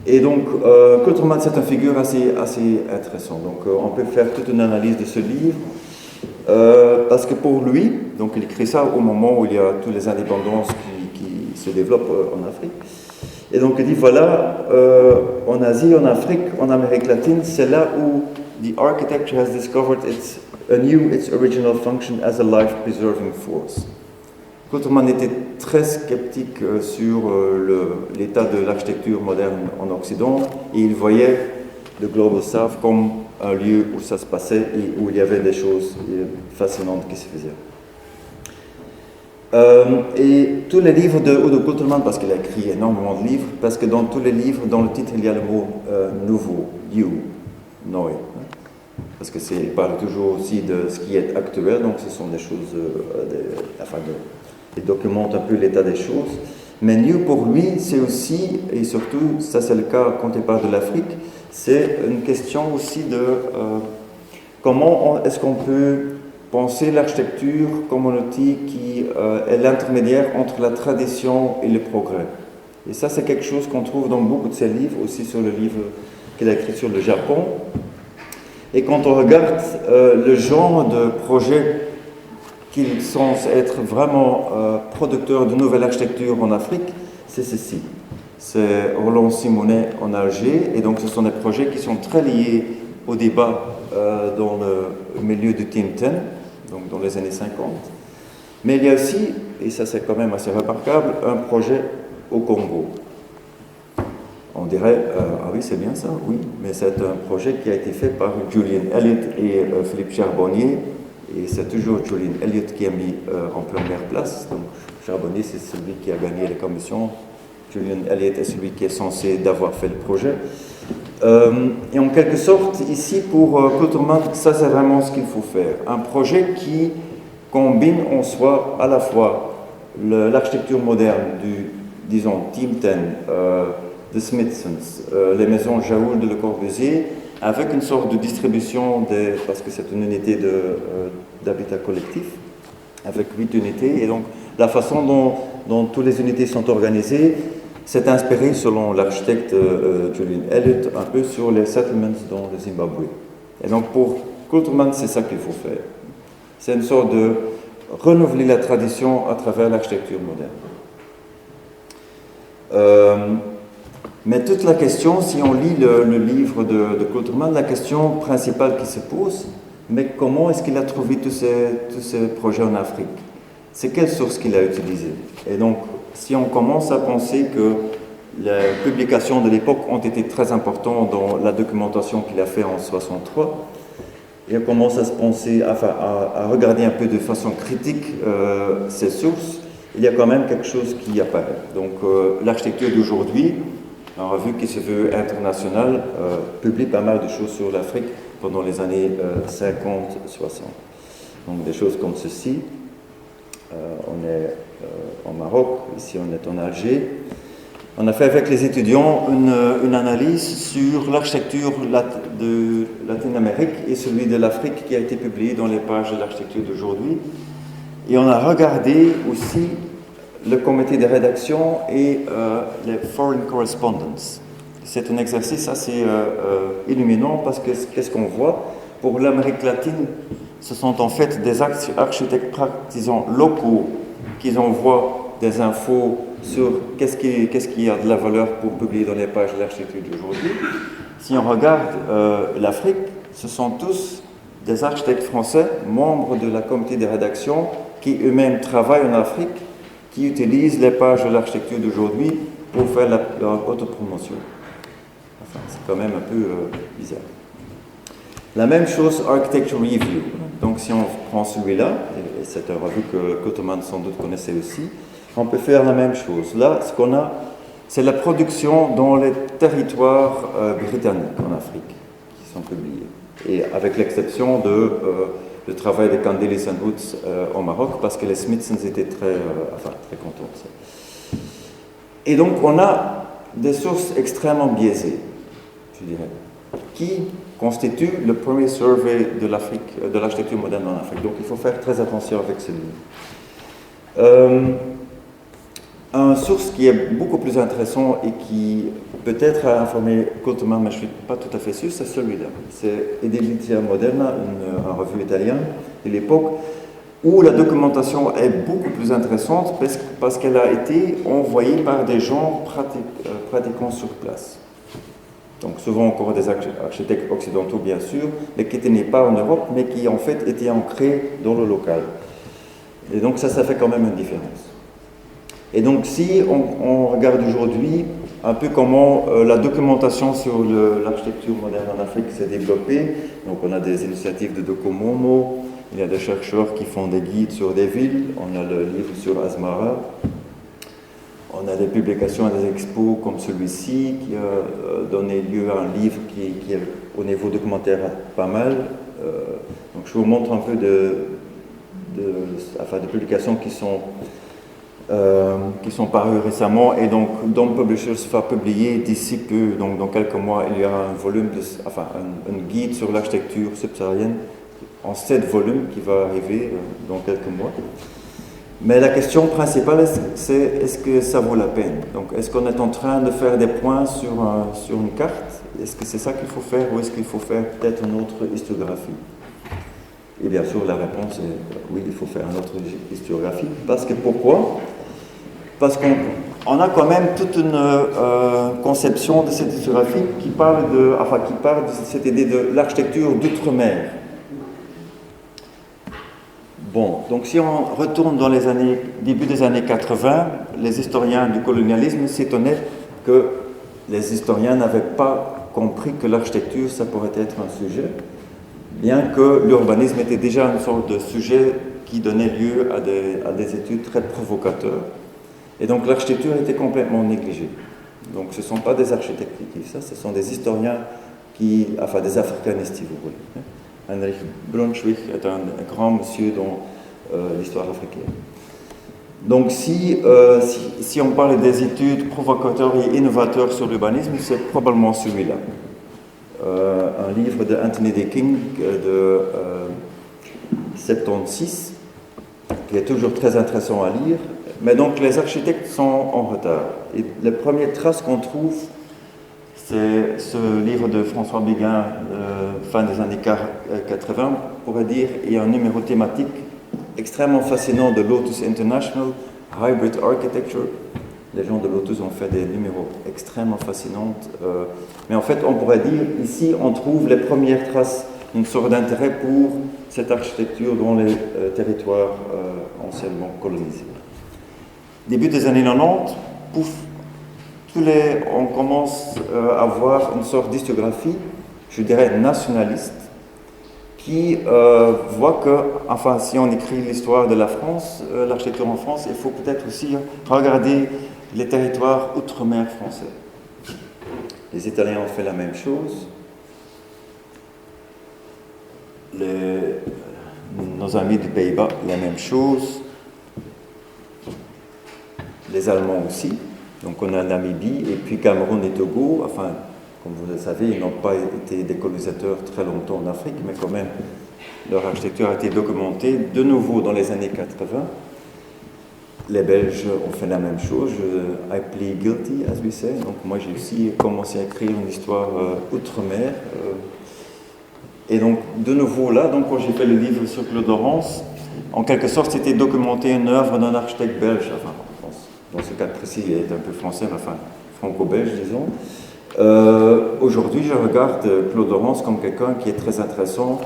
Et donc, Kulterman, c'est une figure assez intéressante. Donc, on peut faire toute une analyse de ce livre, parce que pour lui, donc il écrit ça au moment où il y a toutes les indépendances qui se développent en Afrique. Et donc, il dit, voilà, en Asie, en Afrique, en Amérique latine, c'est là où the architecture has discovered its original function as a life-preserving force. Kulterman était très sceptique sur l'état de l'architecture moderne en Occident, et il voyait le Global South comme un lieu où ça se passait et où il y avait des choses fascinantes qui se faisaient. Et tous les livres de Udo Kulterman, parce qu'il a écrit énormément de livres, parce que dans tous les livres, dans le titre, il y a le mot nouveau, new, neu. Parce qu'il parle toujours aussi de ce qui est actuel, donc ce sont des choses, il documente un peu l'état des choses. Mais new pour lui, c'est aussi, et surtout, ça c'est le cas quand il parle de l'Afrique, c'est une question aussi de comment est-ce qu'on peut penser l'architecture comme un outil qui est l'intermédiaire entre la tradition et le progrès. Et ça, c'est quelque chose qu'on trouve dans beaucoup de ses livres, aussi sur le livre qu'il a écrit sur le Japon. Et quand on regarde le genre de projets qui sont être vraiment producteurs de nouvelle architecture en Afrique, c'est ceci. C'est Roland Simonet en Alger, et donc ce sont des projets qui sont très liés au débat dans le milieu du Team 10, donc dans les années 50. Mais il y a aussi, et ça c'est quand même assez remarquable, un projet au Congo. On dirait, ah oui, c'est bien ça, oui, mais c'est un projet qui a été fait par Julian Elliott et Philippe Charbonnier, et c'est toujours Julian Elliott qui a mis en première place. Donc Charbonnier, c'est celui qui a gagné la commission. Julian Elliott est celui qui est censé d'avoir fait le projet. Et en quelque sorte, ici, pour Kulterman, ça c'est vraiment ce qu'il faut faire. Un projet qui combine en soi à la fois l'architecture moderne du, disons, Team 10, de Smithsons, les maisons Jaoul de Le Corbusier, avec une sorte de distribution, parce que c'est une unité d'habitat collectif, avec 8 unités, et donc la façon dont toutes les unités sont organisées s'est inspirée, selon l'architecte Julian Elliott, un peu sur les settlements dans le Zimbabwe. Et donc pour Kulterman, c'est ça qu'il faut faire. C'est une sorte de renouveler la tradition à travers l'architecture moderne. Mais toute la question, si on lit le livre de Kulterman, la question principale qui se pose, mais comment est-ce qu'il a trouvé tous ces projets en Afrique? C'est quelle source qu'il a utilisée? Et donc, si on commence à penser que les publications de l'époque ont été très importantes dans la documentation qu'il a fait en 1963, et on commence à se penser, à regarder un peu de façon critique ces sources, il y a quand même quelque chose qui apparaît. Donc, l'architecture d'aujourd'hui, une revue qui se veut internationale, publie pas mal de choses sur l'Afrique pendant les années 50-60. Donc des choses comme ceci. On est en Maroc, ici on est en Alger. On a fait avec les étudiants une analyse sur l'architecture de Latine-Amérique et celui de l'Afrique qui a été publié dans les pages de l'architecture d'aujourd'hui. Et on a regardé aussi le comité de rédaction et les foreign correspondents. C'est un exercice assez illuminant parce que qu'est-ce qu'on voit? Pour l'Amérique latine, ce sont en fait des architectes pratiquants locaux qui envoient des infos sur qu'est-ce qui a de la valeur pour publier dans les pages de l'architecture d'aujourd'hui. Si on regarde l'Afrique, ce sont tous des architectes français, membres de la comité de rédaction, qui eux-mêmes travaillent en Afrique, qui utilisent les pages de l'architecture d'aujourd'hui pour faire leur autopromotion. Enfin, c'est quand même un peu bizarre. La même chose, Architecture Review. Donc si on prend celui-là, et c'est un revue que Ottoman sans doute connaissait aussi, on peut faire la même chose. Là, ce qu'on a, c'est la production dans les territoires britanniques en Afrique qui sont publiés. Et avec l'exception du travail de Candelis and Woods au Maroc, parce que les Smithsons étaient très contents de ça. Et donc, on a des sources extrêmement biaisées, je dirais, qui constituent le premier survey de l'Afrique, de l'architecture moderne en Afrique. Donc, il faut faire très attention avec celui-là. Une source qui est beaucoup plus intéressante et qui peut-être a informé Ottoman, mais je ne suis pas tout à fait sûr, c'est celui-là. C'est Edilizia Moderna, une revue italienne de l'époque, où la documentation est beaucoup plus intéressante parce qu'elle a été envoyée par des gens pratiquant sur place. Donc souvent encore des architectes occidentaux, bien sûr, mais qui n'étaient pas en Europe, mais qui en fait étaient ancrés dans le local. Et donc ça fait quand même une différence. Et donc si on regarde aujourd'hui un peu comment la documentation sur l'architecture moderne en Afrique s'est développée, donc on a des initiatives de Docomomo, il y a des chercheurs qui font des guides sur des villes, on a le livre sur Asmara, on a des publications et des expos comme celui-ci qui a donné lieu à un livre qui est au niveau documentaire pas mal. Donc je vous montre un peu de publications qui sont parues récemment et donc Dom Publishers va publier d'ici peu, donc dans quelques mois, il y aura un volume, un guide sur l'architecture subsaharienne en 7 volumes qui va arriver dans quelques mois. Mais la question principale, c'est est-ce que ça vaut la peine? Donc, est-ce qu'on est en train de faire des points sur une carte? Est-ce que c'est ça qu'il faut faire ou est-ce qu'il faut faire peut-être une autre historiographie? Et bien sûr, la réponse est oui, il faut faire une autre historiographie. Parce que pourquoi? Parce qu'on a quand même toute une conception de cette historiographie qui parle de cette idée de l'architecture d'outre-mer. Bon, donc si on retourne dans début des années 80, les historiens du colonialisme s'étonnaient que les historiens n'avaient pas compris que l'architecture, ça pourrait être un sujet, bien que l'urbanisme était déjà une sorte de sujet qui donnait lieu à des études très provocateurs. Et donc l'architecture était complètement négligée. Donc ce ne sont pas des architectes qui disent ça, ce sont des historiens des africanistes, si vous voulez. Heinrich Brunswick est un grand monsieur dans l'histoire africaine. Donc si on parle des études provocateurs et innovateurs sur l'urbanisme, c'est probablement celui-là. Un livre de Anthony D. King de 76, qui est toujours très intéressant à lire, mais donc les architectes sont en retard. Et les premières traces qu'on trouve, c'est ce livre de François Béguin, fin des années 80, on pourrait dire, il y a un numéro thématique extrêmement fascinant de Lotus International, Hybrid Architecture. Les gens de Lotus ont fait des numéros extrêmement fascinants. Mais en fait, on pourrait dire, ici, on trouve les premières traces d'une sorte d'intérêt pour cette architecture dans les territoires anciennement colonisés. Début des années 90, pouf, on commence à voir une sorte d'historiographie, je dirais nationaliste, qui voit que, si on écrit l'histoire de la France, l'architecture en France, il faut peut-être aussi regarder les territoires outre-mer français. Les Italiens ont fait la même chose. Nos amis du Pays-Bas, la même chose. Les Allemands aussi. Donc on a Namibie, et puis Cameroun et Togo, comme vous le savez, ils n'ont pas été des colonisateurs très longtemps en Afrique, mais quand même, leur architecture a été documentée de nouveau dans les années 80. Les Belges ont fait la même chose, I plead guilty, as we say. Donc moi j'ai aussi commencé à écrire une histoire outre-mer, Et donc, de nouveau là, donc, quand j'ai fait le livre sur Claude Laurence, en quelque sorte, c'était documenter une œuvre d'un architecte belge. Enfin, dans ce cas précis, il est un peu français, mais enfin, franco-belge, disons. Aujourd'hui, je regarde Claude Laurence comme quelqu'un qui est très intéressant,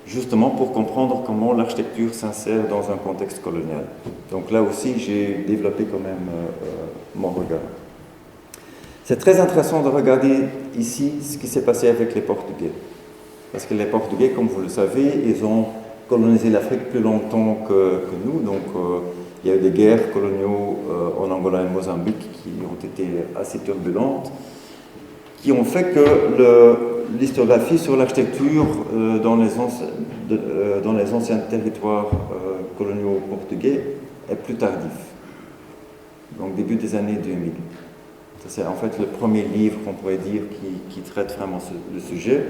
justement pour comprendre comment l'architecture s'insère dans un contexte colonial. Donc là aussi, j'ai développé quand même mon regard. C'est très intéressant de regarder ici ce qui s'est passé avec les Portugais. Parce que les Portugais, comme vous le savez, ils ont colonisé l'Afrique plus longtemps que nous. Donc, il y a eu des guerres coloniaux en Angola et Mozambique qui ont été assez turbulentes, qui ont fait que l'histographie sur l'architecture dans les anciens territoires coloniaux portugais est plus tardif. Donc, début des années 2000. C'est en fait le premier livre qu'on pourrait dire qui traite vraiment le sujet.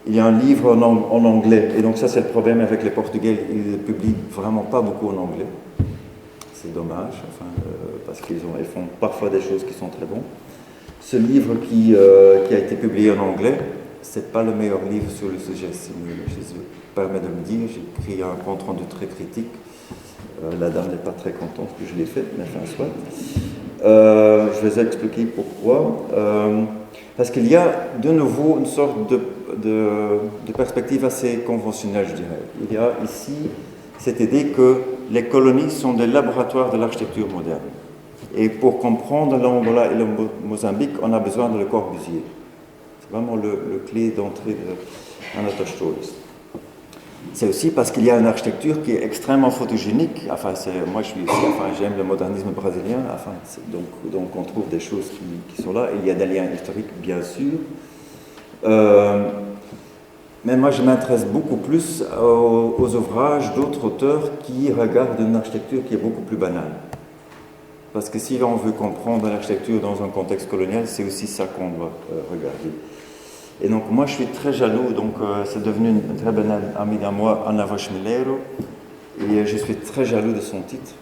Il y a un livre en anglais, et donc ça c'est le problème avec les Portugais, ils ne publient vraiment pas beaucoup en anglais. C'est dommage, parce qu'ils font parfois des choses qui sont très bonnes. Ce livre qui a été publié en anglais, c'est pas le meilleur livre sur le sujet, si je me permets de me dire. J'ai écrit un compte rendu très critique. La dame n'est pas très contente que je l'ai fait, mais enfin soit. Je vais expliquer pourquoi. Parce qu'il y a de nouveau une sorte de perspective assez conventionnelle, je dirais. Il y a ici cette idée que les colonies sont des laboratoires de l'architecture moderne. Et pour comprendre l'Angola et le Mozambique, on a besoin de Le Corbusier. C'est vraiment le clé d'entrée de Anatole Stories. C'est aussi parce qu'il y a une architecture qui est extrêmement photogénique. Moi, j'aime le modernisme brésilien. Donc, on trouve des choses qui sont là. Il y a des liens historiques, bien sûr. Mais moi, je m'intéresse beaucoup plus aux ouvrages d'autres auteurs qui regardent une architecture qui est beaucoup plus banale. Parce que si on veut comprendre l'architecture dans un contexte colonial, c'est aussi ça qu'on doit regarder. Et donc, moi, je suis très jaloux. Donc, c'est devenu une très bonne amie à moi, Ana Voschmillero. Et je suis très jaloux de son titre.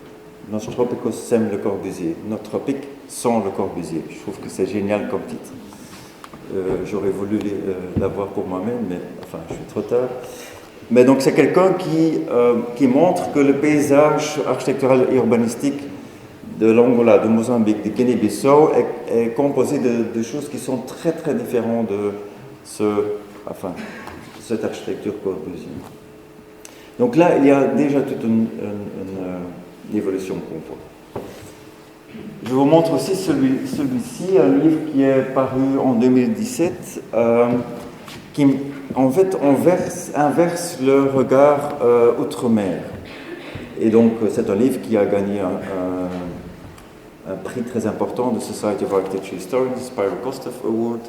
Nos tropicos sem Le Corbusier. Nos tropiques sans Le Corbusier. Je trouve que c'est génial comme titre. J'aurais voulu l'avoir pour moi-même, mais enfin, je suis trop tard. Mais donc, c'est quelqu'un qui montre que le paysage architectural et urbanistique de l'Angola, de Mozambique, de Guinée-Bissau est composé de choses qui sont très, très différentes de cette architecture corbusienne. Donc là, il y a déjà toute une évolution qu'on voit. Je vous montre aussi celui-ci, un livre qui est paru en 2017, qui en fait inverse le regard outre-mer. Et donc, c'est un livre qui a gagné un prix très important de Society of Architecture Historians, Spyro Kostev Award.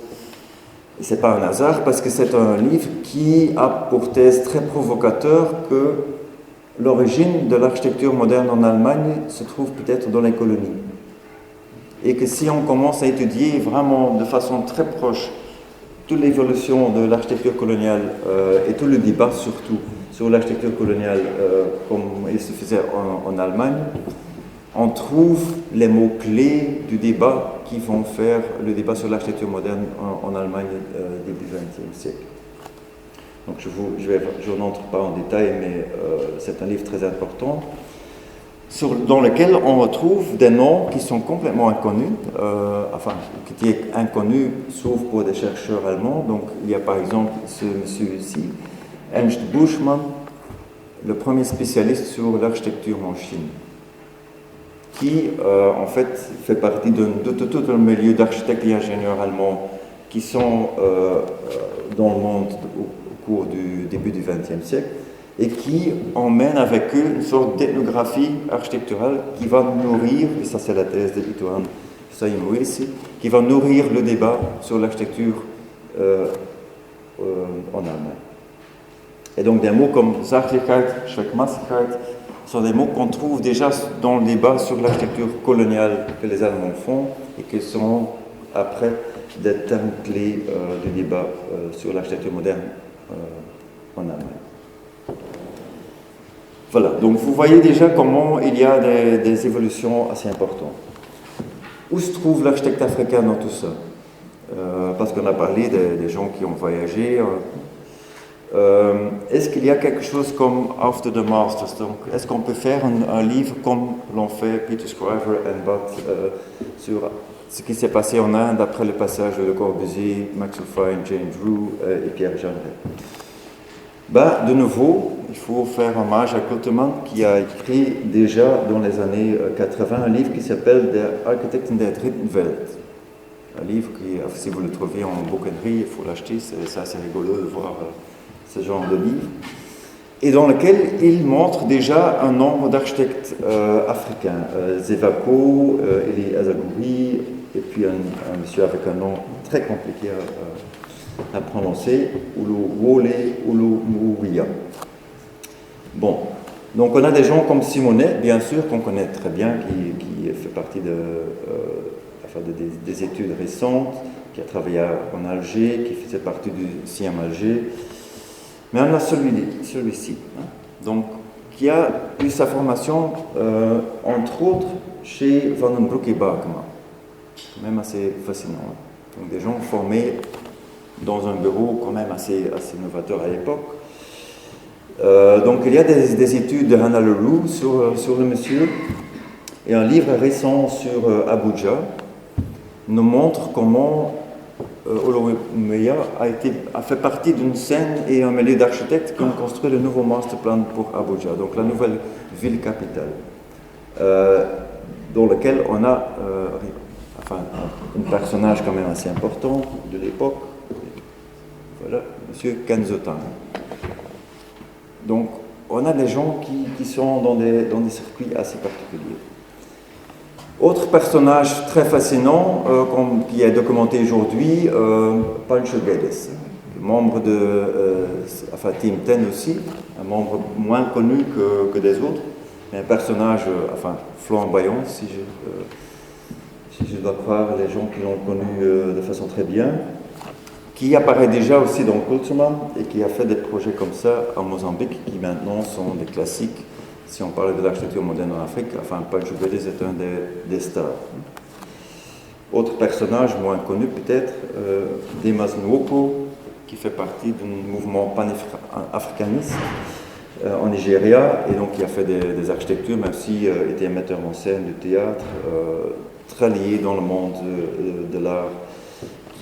Et ce n'est pas un hasard, parce que c'est un livre qui a pour thèse très provocateur que l'origine de l'architecture moderne en Allemagne se trouve peut-être dans les colonies. Et que si on commence à étudier vraiment de façon très proche toute l'évolution de l'architecture coloniale et tout le débat surtout sur l'architecture coloniale comme il se faisait en Allemagne, on trouve les mots-clés du débat qui vont faire le débat sur l'architecture moderne en Allemagne début XXe siècle. Donc je n'entre pas en détail, mais c'est un livre très important dans lequel on retrouve des noms qui sont complètement inconnus, qui est inconnu sauf pour des chercheurs allemands. Donc il y a par exemple ce monsieur ici, Ernst Buschmann, le premier spécialiste sur l'architecture en Chine, qui en fait partie de tout un milieu d'architectes et ingénieurs allemands qui sont dans le monde au cours du début du XXe siècle et qui emmènent avec eux une sorte d'ethnographie architecturale qui va nourrir, et ça c'est la thèse de Itoan Saimoesi, qui va nourrir le débat sur l'architecture en Allemagne. Et donc des mots comme Sachlichkeit, Schweckmassigkeit sont des mots qu'on trouve déjà dans le débat sur l'architecture coloniale que les Allemands font et qui sont après des termes clés du débat sur l'architecture moderne en Allemagne. Voilà, donc vous voyez déjà comment il y a des évolutions assez importantes. Où se trouve l'architecte africain dans tout ça? Parce qu'on a parlé des gens qui ont voyagé. est-ce qu'il y a quelque chose comme After the Masters? Donc, est-ce qu'on peut faire un livre comme l'ont fait Peter Scriver et Butt sur ce qui s'est passé en Inde après le passage de Le Corbusier, Maxwell Fine, Jane Drew et Pierre Jeanneret? Ben, de nouveau, il faut faire hommage à Culterman qui a écrit déjà dans les années 80 un livre qui s'appelle Der Architekt in der Dritten Welt. Un livre qui, si vous le trouvez en bouquinerie, il faut l'acheter, c'est assez rigolo de voir ce genre de livre. Et dans lequel il montre déjà un nombre d'architectes africains. Zevako, Eli Azagouri, et puis un monsieur avec un nom très compliqué à prononcer, Wole Olumuyiwa. Bon, donc on a des gens comme Simonet, bien sûr, qu'on connaît très bien, qui fait partie des études récentes, qui a travaillé en Alger, qui faisait partie du CIAM Alger. Mais on a celui-ci, hein, donc, qui a eu sa formation, entre autres, chez Van den Broek et Bachmann. Quand même assez fascinant. Hein. Donc des gens formés dans un bureau quand même assez novateur à l'époque. Donc il y a des études de Hannah Leroux sur le monsieur, et un livre récent sur Abuja nous montre comment Olumuyiwa a fait partie d'une scène et un mêlée d'architectes qui ont construit le nouveau master plan pour Abuja, donc la nouvelle ville capitale, dans lequel on a un personnage quand même assez important de l'époque. Voilà, M. Kenzotan. Donc, on a des gens qui sont dans des circuits assez particuliers. Autre personnage très fascinant, qui est documenté aujourd'hui, Pancho Guedes, membre de Team 10 aussi, un membre moins connu que des autres, mais un personnage flamboyant, si je dois croire les gens qui l'ont connu de façon très bien, qui apparaît déjà aussi dans Culterman et qui a fait des projets comme ça en Mozambique, qui maintenant sont des classiques. Si on parle de l'architecture moderne en Afrique, Pancho Guedes est un des stars. Autre personnage moins connu peut-être, Demas Nwoko, qui fait partie d'un mouvement pan-africaniste en Nigeria, et donc qui a fait des architectures, mais aussi était un metteur en scène du théâtre, très lié dans le monde de l'art,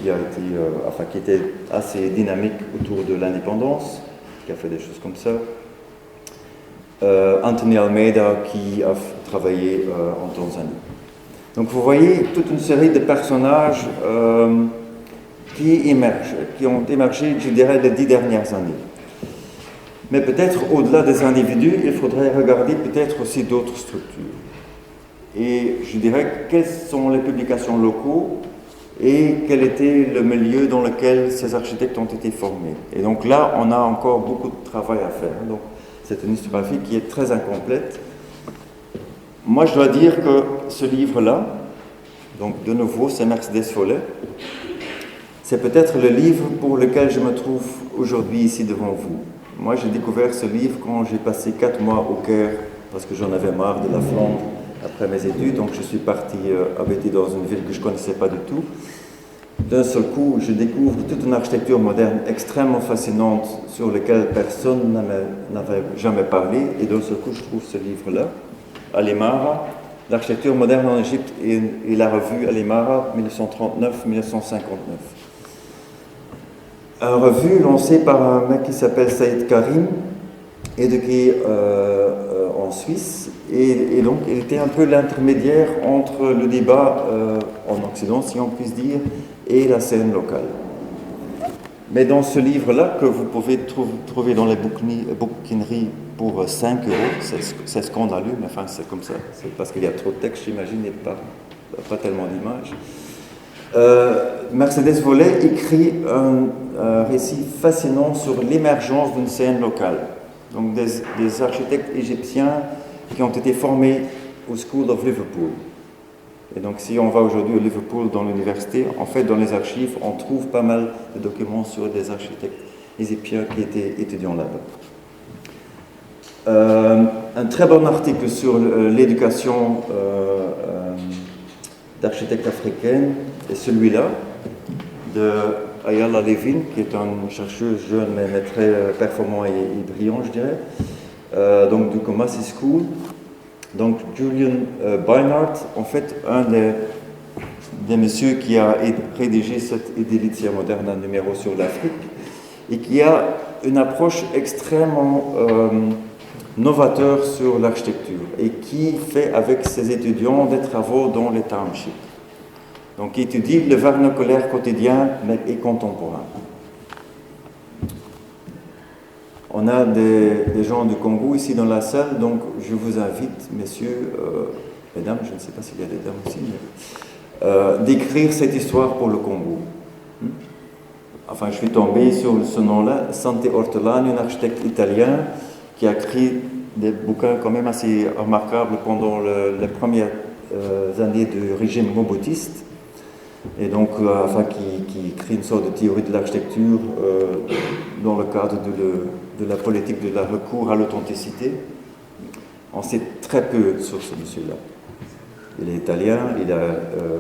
qui était assez dynamique autour de l'indépendance, qui a fait des choses comme ça. Anthony Almeida, qui a travaillé en Tanzanie. Donc vous voyez toute une série de personnages qui ont émergé, je dirais, les 10 dernières années. Mais peut-être au-delà des individus, il faudrait regarder peut-être aussi d'autres structures. Et je dirais quelles sont les publications locaux et quel était le milieu dans lequel ces architectes ont été formés. Et donc là, on a encore beaucoup de travail à faire. Donc, c'est une historiographie qui est très incomplète. Moi, je dois dire que ce livre-là, donc de nouveau, c'est Mercedes Follet, c'est peut-être le livre pour lequel je me trouve aujourd'hui ici devant vous. Moi, j'ai découvert ce livre quand j'ai passé 4 mois au Caire, parce que j'en avais marre de la Flandre après mes études, donc je suis parti habiter dans une ville que je ne connaissais pas du tout. D'un seul coup, je découvre toute une architecture moderne extrêmement fascinante sur laquelle personne n'avait jamais parlé, et d'un seul coup, je trouve ce livre-là, Alimara, l'architecture moderne en Égypte et la revue Alimara, 1939-1959. Une revue lancée par un mec qui s'appelle Saïd Karim, et qui est en Suisse, et donc il était un peu l'intermédiaire entre le débat en Occident, si on puisse dire, et la scène locale. Mais dans ce livre-là, que vous pouvez trouver dans les bouquineries pour 5 €, c'est scandaleux, mais enfin c'est comme ça, c'est parce qu'il y a trop de texte, j'imagine, et pas tellement d'images. Mercedes Follet écrit un récit fascinant sur l'émergence d'une scène locale. Donc des architectes égyptiens qui ont été formés au School of Liverpool. Et donc si on va aujourd'hui au Liverpool dans l'université, en fait dans les archives, on trouve pas mal de documents sur des architectes égyptiens qui étaient étudiants là-bas. Un très bon article sur l'éducation d'architectes africaines est celui-là, de Ayala Levin, qui est un chercheur jeune mais très performant et brillant, je dirais, donc du Kumasi School. Donc Julian Beinart, en fait, un des messieurs qui a rédigé cette Edilitia moderne, un numéro sur l'Afrique, et qui a une approche extrêmement novateur sur l'architecture et qui fait avec ses étudiants des travaux dans les townships. Donc, il étudie le vernaculaire quotidien et contemporain. On a des gens du Congo ici dans la salle, donc je vous invite, messieurs, mesdames, je ne sais pas s'il y a des dames aussi, mais, d'écrire cette histoire pour le Congo. Enfin, je suis tombé sur ce nom-là, Sante Ortolani, un architecte italien qui a écrit des bouquins quand même assez remarquables pendant les premières années du régime mobutiste, et donc qui écrit une sorte de théorie de l'architecture dans le cadre de la politique de la recours à l'authenticité. On sait très peu sur ce monsieur-là. Il est italien, il a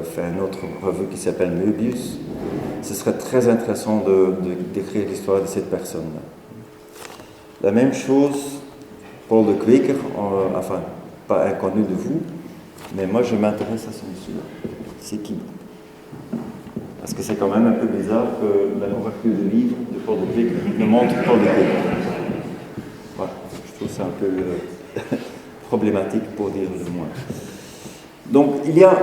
fait une autre revue qui s'appelle Möbius. Ce serait très intéressant d'écrire l'histoire de cette personne-là. La même chose, Paul de Kweker, enfin, pas inconnu de vous, mais moi je m'intéresse à ce monsieur-là. C'est qui? Parce que c'est quand même un peu bizarre que la couverture du livre de Paul de Kweker ne montre Paul de Kweker. Voilà, je trouve ça un peu problématique pour dire le moins. Donc, il y a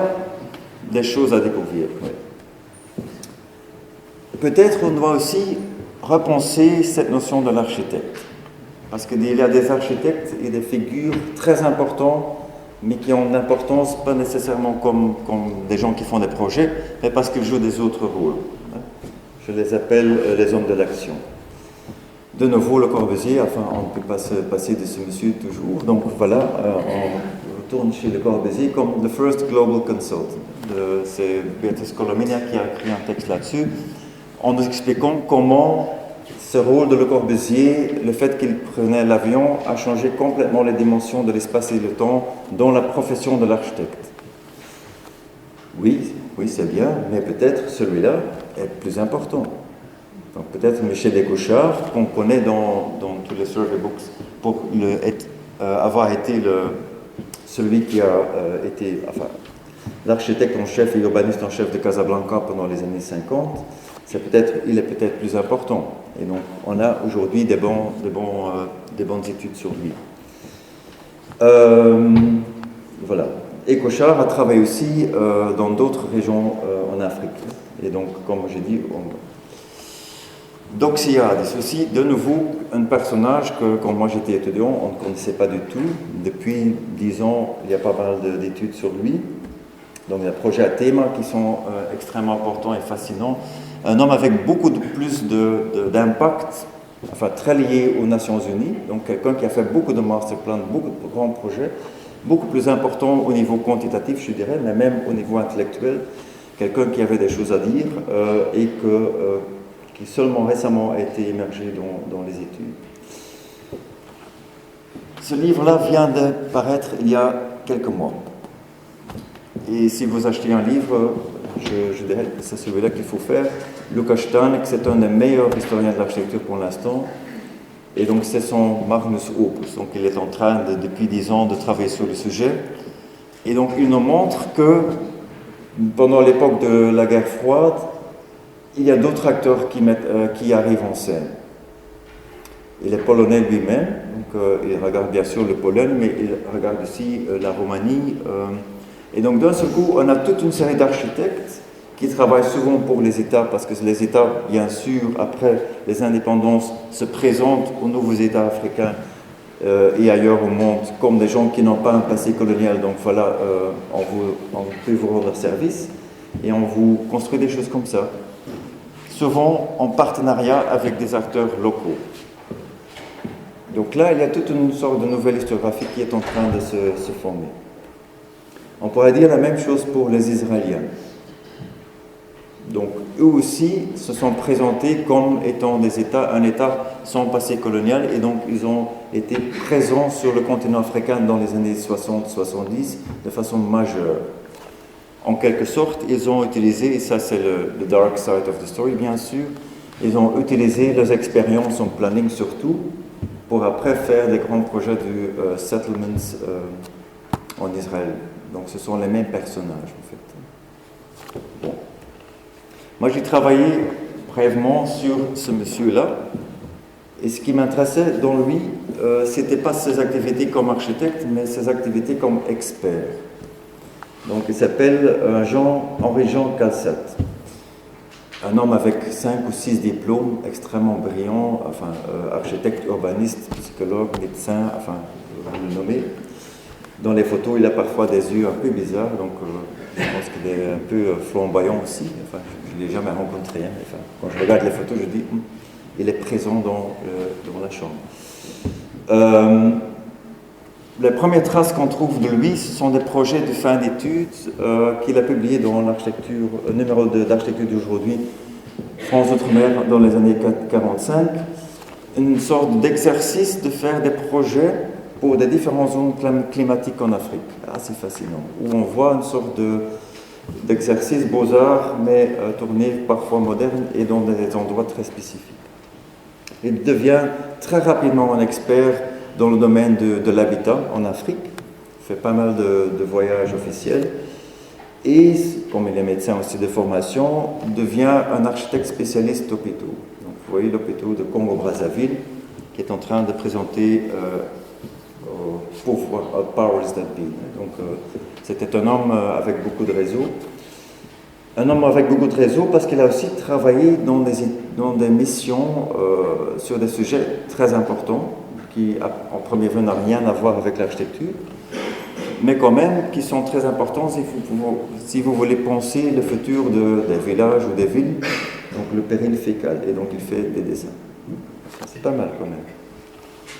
des choses à découvrir. Oui. Peut-être on doit aussi repenser cette notion de l'architecte. Parce qu'il y a des architectes et des figures très importantes, mais qui ont une importance pas nécessairement comme des gens qui font des projets, mais parce qu'ils jouent des autres rôles. Je les appelle les hommes de l'action. De nouveau, Le Corbusier, enfin, on ne peut pas se passer de ce monsieur toujours. Donc voilà, on retourne chez Le Corbusier comme The First Global Consultant. C'est Beatrice Colominia qui a écrit un texte là-dessus, en nous expliquant comment ce rôle de Le Corbusier, le fait qu'il prenait l'avion, a changé complètement les dimensions de l'espace et le temps dans la profession de l'architecte. Oui, c'est bien, mais peut-être celui-là est plus important. Donc peut-être Michel Descochards, qu'on connaît dans tous les survey books, pour avoir été celui qui a été l'architecte en chef et urbaniste en chef de Casablanca pendant les années 50, il est peut-être plus important. Et donc on a aujourd'hui des bonnes études sur lui. Voilà. Et Cochard a travaillé aussi dans d'autres régions en Afrique. Et donc, comme j'ai dit, Doxiadis aussi, de nouveau, un personnage que, quand moi j'étais étudiant, on ne connaissait pas du tout. Depuis 10 ans, il y a pas mal d'études sur lui. Donc, il y a des projets à thème qui sont extrêmement importants et fascinants. Un homme avec beaucoup plus d'impact, enfin très lié aux Nations Unies. Donc, quelqu'un qui a fait beaucoup de master plans, beaucoup de grands projets, beaucoup plus important au niveau quantitatif, je dirais, mais même au niveau intellectuel. Quelqu'un qui avait des choses à dire et qui seulement récemment a été émergé dans les études. Ce livre-là vient de paraître il y a quelques mois. Et si vous achetez un livre, je dirais que c'est celui-là qu'il faut faire. Lukas Stanek, c'est un des meilleurs historiens de l'architecture pour l'instant. Et donc c'est son magnus opus. Donc il est en train, depuis 10 ans, de travailler sur le sujet. Et donc il nous montre que pendant l'époque de la guerre froide, il y a d'autres acteurs qui arrivent en scène. Il est polonais lui-même, donc il regarde bien sûr le Pologne, mais il regarde aussi la Roumanie. Et donc d'un seul coup, on a toute une série d'architectes qui travaillent souvent pour les États, parce que les États, bien sûr, après les indépendances, se présentent aux nouveaux États africains et ailleurs au monde comme des gens qui n'ont pas un passé colonial. Donc voilà, on peut vous rendre service et on vous construit des choses comme ça. Souvent en partenariat avec des acteurs locaux. Donc là, il y a toute une sorte de nouvelle historiographie qui est en train de se former. On pourrait dire la même chose pour les Israéliens. Donc, eux aussi se sont présentés comme étant un État sans passé colonial, et donc ils ont été présents sur le continent africain dans les années 60-70 de façon majeure. En quelque sorte, ils ont utilisé, et ça c'est le dark side of the story bien sûr, ils ont utilisé leurs expériences en planning surtout pour après faire des grands projets de settlements en Israël. Donc ce sont les mêmes personnages en fait. Bon. Moi j'ai travaillé brièvement sur ce monsieur-là, et ce qui m'intéressait dans lui, c'était pas ses activités comme architecte, mais ses activités comme expert. Donc il s'appelle Henri-Jean Calsat, un homme avec 5 ou 6 diplômes, extrêmement brillant, enfin architecte, urbaniste, psychologue, médecin, enfin vous le nommez. Dans les photos, il a parfois des yeux un peu bizarres, donc je pense qu'il est un peu flamboyant aussi. Enfin, je ne l'ai jamais rencontré. Hein. Enfin, quand je regarde les photos, je dis, il est présent dans la chambre. Les premières traces qu'on trouve de lui, ce sont des projets de fin d'études qu'il a publiés dans l'architecture, numéro 2 d'architecture d'aujourd'hui, France Outre-mer, dans les années 1945. Une sorte d'exercice de faire des projets pour des différentes zones climatiques en Afrique. Assez fascinant. Où on voit une sorte d'exercice beaux-arts, mais tourné parfois moderne et dans des endroits très spécifiques. Il devient très rapidement un expert dans le domaine de l'habitat en Afrique. Il fait pas mal de voyages officiels. Et, comme il est médecin aussi de formation, devient un architecte spécialiste d'hôpitaux. Donc, vous voyez l'hôpital de Congo-Brazzaville qui est en train de présenter Powers That Be. Donc, c'était un homme avec beaucoup de réseaux. Un homme avec beaucoup de réseaux parce qu'il a aussi travaillé dans des missions sur des sujets très importants qui, en premier lieu, n'ont rien à voir avec l'architecture, mais quand même qui sont très importants si vous voulez penser le futur des villages ou des villes, donc le péril fécal. Et donc, il fait des dessins. C'est pas mal quand même.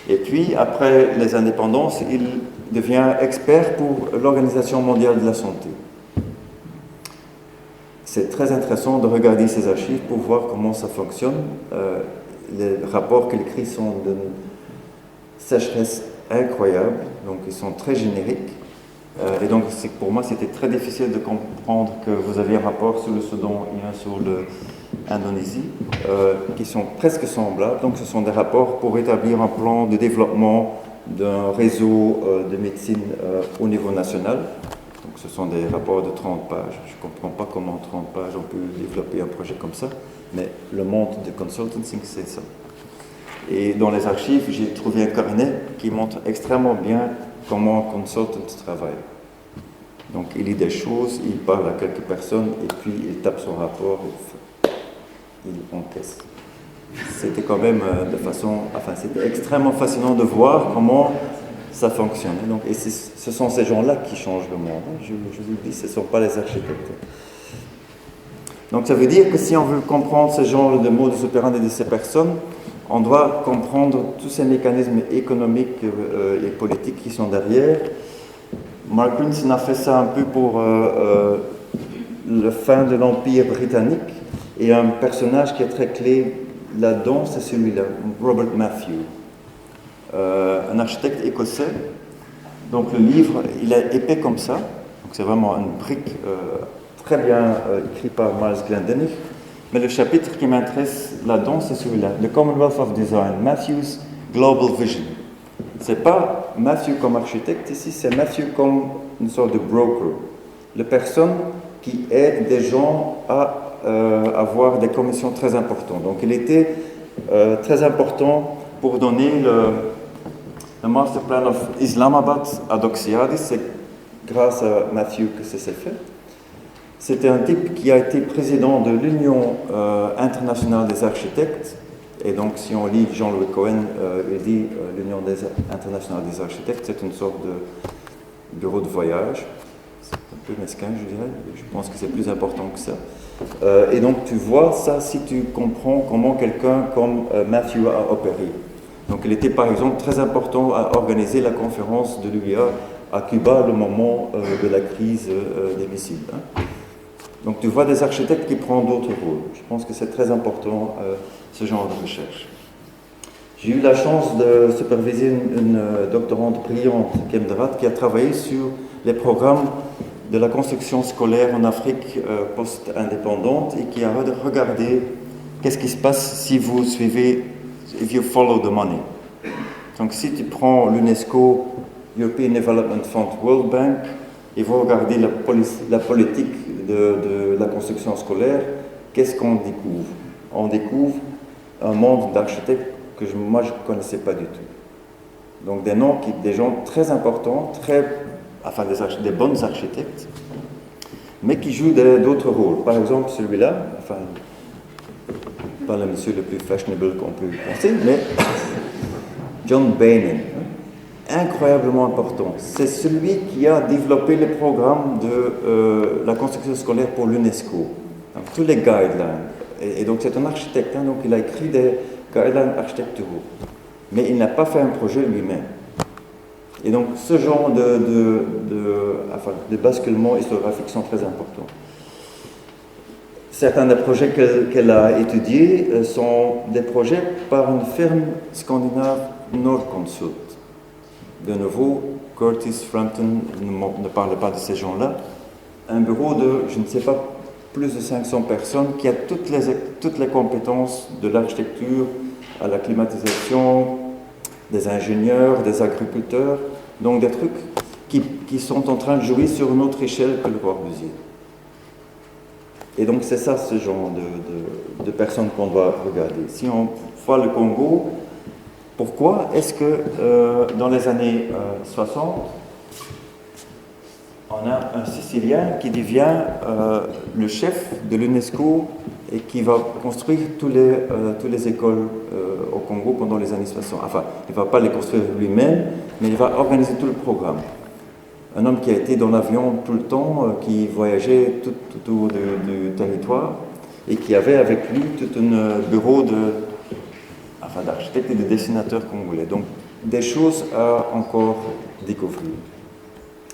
Et puis, après les indépendances, il devient expert pour l'Organisation mondiale de la santé. C'est très intéressant de regarder ses archives pour voir comment ça fonctionne. Les rapports qu'il écrit sont d'une sécheresse incroyable, donc ils sont très génériques. Et donc, pour moi, c'était très difficile de comprendre que vous aviez un rapport sur le Soudan et un sur l'Indonésie, qui sont presque semblables. Donc, ce sont des rapports pour établir un plan de développement d'un réseau de médecine au niveau national. Donc, ce sont des rapports de 30 pages. Je ne comprends pas comment en 30 pages on peut développer un projet comme ça, mais le monde de consulting, c'est ça. Et dans les archives, j'ai trouvé un carnet qui montre extrêmement bien comment un consultant travaille. Donc, il lit des choses, il parle à quelques personnes, et puis il tape son rapport, il encaisse. C'était quand même c'était extrêmement fascinant de voir comment ça fonctionnait. Donc, et ce sont ces gens-là qui changent le monde. Je vous le dis, ce ne sont pas les architectes. Donc, ça veut dire que si on veut comprendre ce genre de modus operandi de ces personnes, on doit comprendre tous ces mécanismes économiques et politiques qui sont derrière. Mark Princeton a fait ça un peu pour la fin de l'Empire britannique. Et un personnage qui est très clé là-dedans, c'est celui-là, Robert Matthew, un architecte écossais. Donc le livre, il est épais comme ça. Donc c'est vraiment une brique très bien écrite par Miles Glendinning. Mais le chapitre qui m'intéresse là-dedans, c'est celui-là, The Commonwealth of Design, Matthew's Global Vision. Ce n'est pas Matthew comme architecte ici, c'est Matthew comme une sorte de broker. La personne qui aide des gens à avoir des commissions très importantes. Donc il était très important pour donner le Master Plan of Islamabad à Doxiadis. C'est grâce à Matthew que ça s'est fait. C'était un type qui a été président de l'Union internationale des architectes. Et donc, si on lit Jean-Louis Cohen, il dit l'Union internationale des architectes, c'est une sorte de bureau de voyage. C'est un peu mesquin, je dirais. Je pense que c'est plus important que ça. Et donc, tu vois ça si tu comprends comment quelqu'un comme Matthew a opéré. Donc, il était par exemple très important à organiser la conférence de l'UIA à Cuba le moment de la crise des missiles. Hein. Donc, tu vois des architectes qui prennent d'autres rôles. Je pense que c'est très important, ce genre de recherche. J'ai eu la chance de superviser une doctorante brillante, Kim Derat, qui a travaillé sur les programmes de la construction scolaire en Afrique post-indépendante et qui a regardé qu'est-ce qui se passe si vous suivez, if you follow the money. Donc si tu prends l'UNESCO, European Development Fund, World Bank, et vous regardez la politique de la construction scolaire, qu'est-ce qu'on découvre? On découvre un monde d'architectes que moi je ne connaissais pas du tout. Donc des gens très importants, des bons architectes, mais qui jouent d'autres rôles. Par exemple, celui-là, pas le monsieur le plus fashionable qu'on peut penser, mais John Beynon, incroyablement important. C'est celui qui a développé les programmes de la construction scolaire pour l'UNESCO. Donc, tous les guidelines. Et donc c'est un architecte, donc il a écrit des guidelines architecturaux. Mais il n'a pas fait un projet lui-même. Et donc ce genre de basculements historiographiques sont très importants. Certains des projets qu'elle a étudiés sont des projets par une firme scandinave Norconsult. De nouveau, Curtis Frampton ne parle pas de ces gens-là. Un bureau de, je ne sais pas, plus de 500 personnes qui a toutes les compétences de l'architecture à la climatisation, des ingénieurs, des agriculteurs, donc des trucs qui sont en train de jouer sur une autre échelle que le Corbusier. Et donc c'est ça ce genre de personnes qu'on doit regarder. Si on voit le Congo, pourquoi est-ce que dans les années 60, on a un Sicilien qui devient le chef de l'UNESCO et qui va construire toutes les écoles au Congo pendant les années 60. Enfin, il ne va pas les construire lui-même, mais il va organiser tout le programme. Un homme qui a été dans l'avion tout le temps, qui voyageait tout autour du territoire et qui avait avec lui tout un bureau d'architectes et de dessinateurs congolais. Donc, des choses à encore découvrir.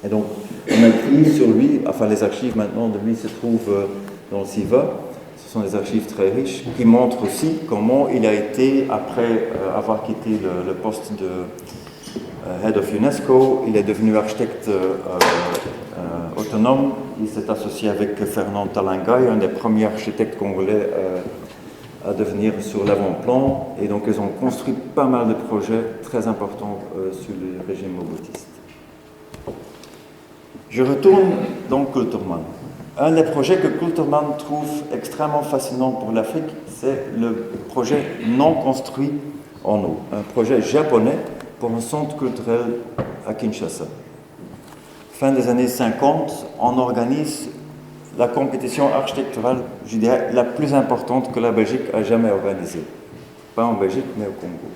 Et donc, on a écrit sur lui, les archives maintenant de lui se trouvent dans le CIVA. Ce sont des archives très riches qui montrent aussi comment il a été, après avoir quitté le poste de Head of UNESCO, il est devenu architecte autonome. Il s'est associé avec Fernand Talangai, un des premiers architectes congolais à devenir sur l'avant-plan. Et donc, ils ont construit pas mal de projets très importants sur le régime mobutiste. Je retourne dans Kulturman. Un des projets que Kulturman trouve extrêmement fascinant pour l'Afrique, c'est le projet non construit en eau. Un projet japonais pour un centre culturel à Kinshasa. Fin des années 50, on organise la compétition architecturale, je dirais, la plus importante que la Belgique a jamais organisée. Pas en Belgique, mais au Congo.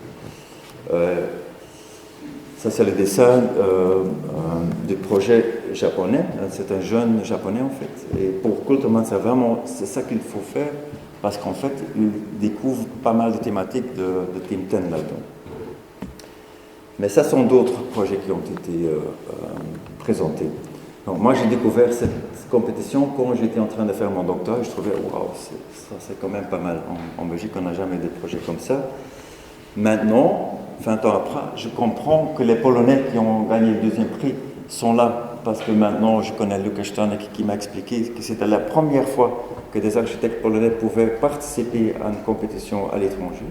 Ça, c'est le dessin du projet japonais. C'est un jeune japonais, en fait. Et pour Kulturman, c'est ça qu'il faut faire, parce qu'en fait, il découvre pas mal de thématiques de Tim Ten là-dedans. Mais ça sont d'autres projets qui ont été présentés. Donc, moi, j'ai découvert cette compétition quand j'étais en train de faire mon doctorat. Je trouvais, waouh, c'est quand même pas mal. En Belgique, on n'a jamais des projets comme ça. Maintenant, 20 ans après, je comprends que les Polonais qui ont gagné le deuxième prix sont là, parce que maintenant, je connais Lukas Stanek qui m'a expliqué que c'était la première fois que des architectes polonais pouvaient participer à une compétition à l'étranger,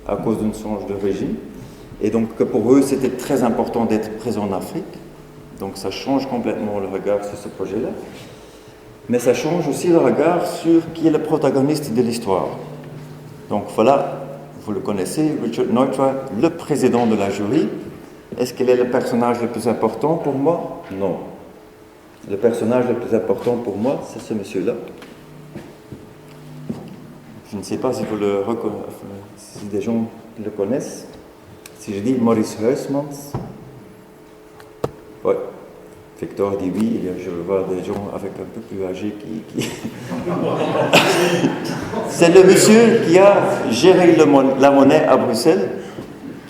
à cause d'une change de régime. Et donc, que pour eux, c'était très important d'être présent en Afrique. Donc, ça change complètement le regard sur ce projet-là. Mais ça change aussi le regard sur qui est le protagoniste de l'histoire. Donc, voilà. Vous le connaissez, Richard Neutra, le président de la jury. Est-ce qu'il est le personnage le plus important pour moi? Non. Le personnage le plus important pour moi, c'est ce monsieur-là. Je ne sais pas si vous le reconnaissez, si des gens le connaissent. Si je dis Maurice Huysmans, ouais. Victor dit oui, je vois des gens avec un peu plus âgés qui... C'est le monsieur qui a géré la monnaie à Bruxelles,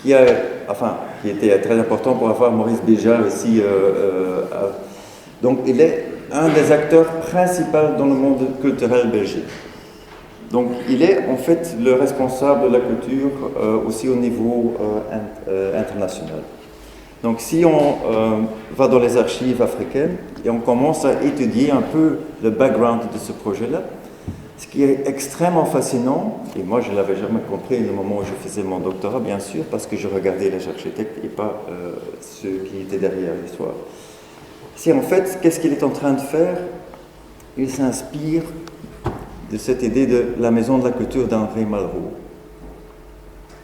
qui était très important pour avoir Maurice Béjart ici. Donc, il est un des acteurs principaux dans le monde culturel belgique. Donc, il est en fait le responsable de la culture aussi au niveau international. Donc si on va dans les archives africaines et on commence à étudier un peu le background de ce projet-là, ce qui est extrêmement fascinant, et moi je ne l'avais jamais compris au moment où je faisais mon doctorat, bien sûr, parce que je regardais les architectes et pas ceux qui étaient derrière l'histoire, c'est en fait, qu'est-ce qu'il est en train de faire? Il s'inspire de cette idée de la Maison de la Culture d'André Malraux.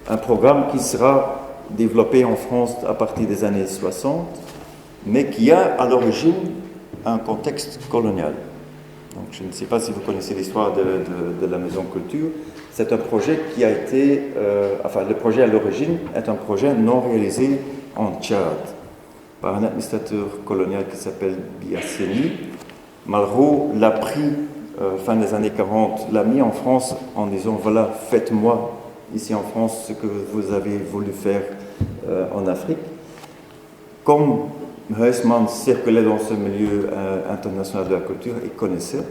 Un programme qui sera développé en France à partir des années 60, mais qui a à l'origine un contexte colonial. Donc, je ne sais pas si vous connaissez l'histoire de la Maison Culture. C'est un projet qui a été... le projet à l'origine est un projet non réalisé en Tchad par un administrateur colonial qui s'appelle Biasseni. Malraux l'a pris fin des années 40, l'a mis en France en disant « Voilà, faites-moi ici en France ce que vous avez voulu faire en Afrique ». Comme Huysmans circulait dans ce milieu international de la culture, il connaissait.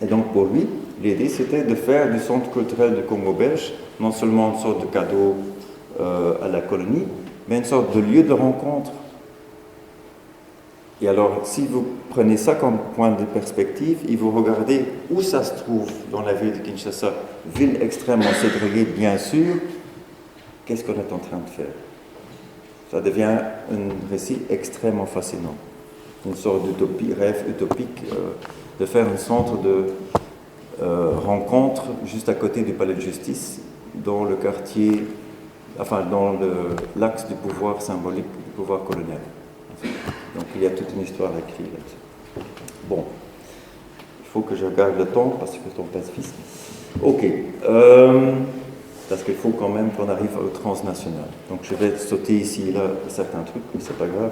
Et donc pour lui, l'idée c'était de faire du centre culturel du Congo belge non seulement une sorte de cadeau à la colonie, mais une sorte de lieu de rencontre. Et alors, si vous prenez ça comme point de perspective et vous regardez où ça se trouve dans la ville de Kinshasa, ville extrêmement ségrégée, bien sûr, qu'est-ce qu'on est en train de faire? Ça devient un récit extrêmement fascinant. Une sorte d'utopie, rêve utopique, de faire un centre de rencontre juste à côté du palais de justice, dans le quartier, dans l'axe du pouvoir symbolique, du pouvoir colonial. Donc il y a toute une histoire écrite là-dessus. Bon, il faut que je regarde le temps parce que le temps passe vite. Ok, parce qu'il faut quand même qu'on arrive au transnational. Donc je vais sauter ici et là certains trucs, mais c'est pas grave.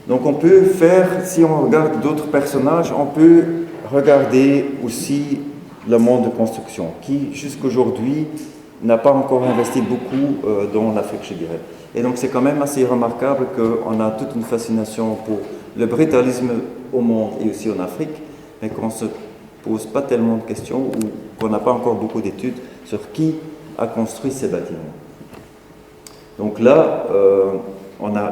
Donc on peut faire, si on regarde d'autres personnages, on peut regarder aussi le monde de construction, qui jusqu'aujourd'hui n'a pas encore investi beaucoup dans l'Afrique, je dirais. Et donc c'est quand même assez remarquable qu'on a toute une fascination pour le brutalisme au monde et aussi en Afrique, mais qu'on ne se pose pas tellement de questions ou qu'on n'a pas encore beaucoup d'études sur qui a construit ces bâtiments. Donc là,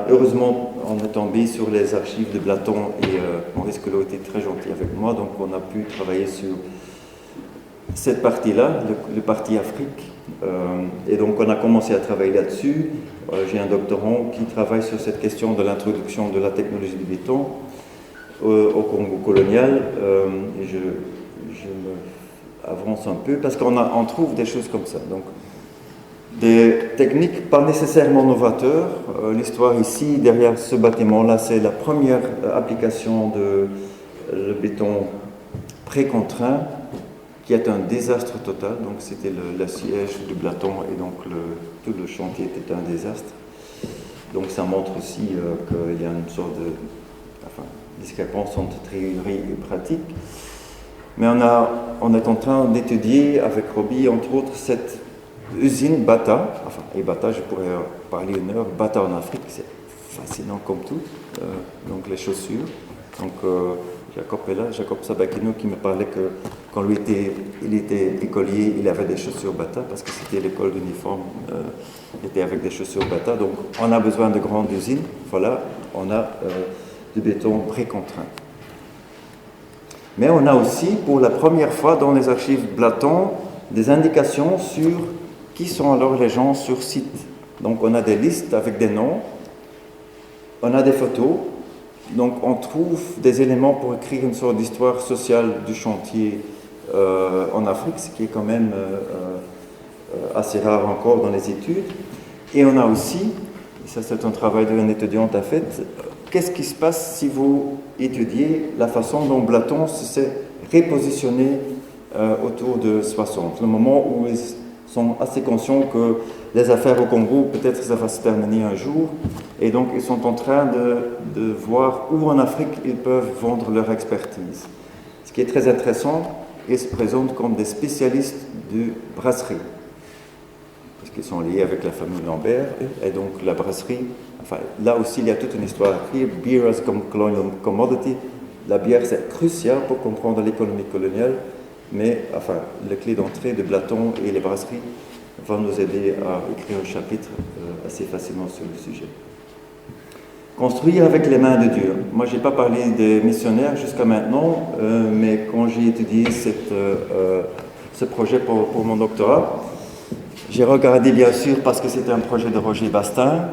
heureusement, on est tombé sur les archives de Platon et Maurice Queloz était très gentil avec moi, donc on a pu travailler sur cette partie-là, le parti Afrique. Et donc on a commencé à travailler là-dessus. J'ai un doctorant qui travaille sur cette question de l'introduction de la technologie du béton au Congo colonial. Et je me avance un peu parce qu'on trouve des choses comme ça. Donc, des techniques pas nécessairement novateurs. L'histoire ici, derrière ce bâtiment-là, c'est la première application de le béton précontraint, qui est un désastre total. Donc c'était le siège du Platon et donc tout le chantier était un désastre. Donc ça montre aussi qu'il y a une sorte de discrépance entre théorie et pratique. Mais on est en train d'étudier avec Roby, entre autres, cette usine Bata. Et Bata, je pourrais parler une heure. Bata en Afrique, c'est fascinant comme tout. Donc les chaussures. Donc Jacob est là, Jacob Sabakino, qui me parlait que quand il était écolier, il avait des chaussures Bata parce que c'était l'école d'uniforme, il était avec des chaussures Bata. Donc on a besoin de grandes usines. Voilà, on a du béton précontraint. Mais on a aussi, pour la première fois dans les archives Platon, des indications sur qui sont alors les gens sur site. Donc on a des listes avec des noms, on a des photos. Donc on trouve des éléments pour écrire une sorte d'histoire sociale du chantier en Afrique, ce qui est quand même assez rare encore dans les études. Et on a aussi, et ça c'est un travail d'une étudiante à fait, qu'est-ce qui se passe si vous étudiez la façon dont Platon s'est repositionné autour de 60, le moment où ils sont assez conscients que les affaires au Congo, peut-être ça va se terminer un jour, et donc ils sont en train de voir où en Afrique ils peuvent vendre leur expertise. Ce qui est très intéressant, ils se présentent comme des spécialistes de brasserie, parce qu'ils sont liés avec la famille Lambert, et donc la brasserie, là aussi il y a toute une histoire à écrire, beer as colonial commodity, la bière c'est crucial pour comprendre l'économie coloniale, mais la clé d'entrée de Platon et les brasseries va nous aider à écrire un chapitre assez facilement sur le sujet. Construire avec les mains de Dieu. Moi, je n'ai pas parlé des missionnaires jusqu'à maintenant, mais quand j'ai étudié ce projet pour mon doctorat, j'ai regardé bien sûr parce que c'était un projet de Roger Bastin,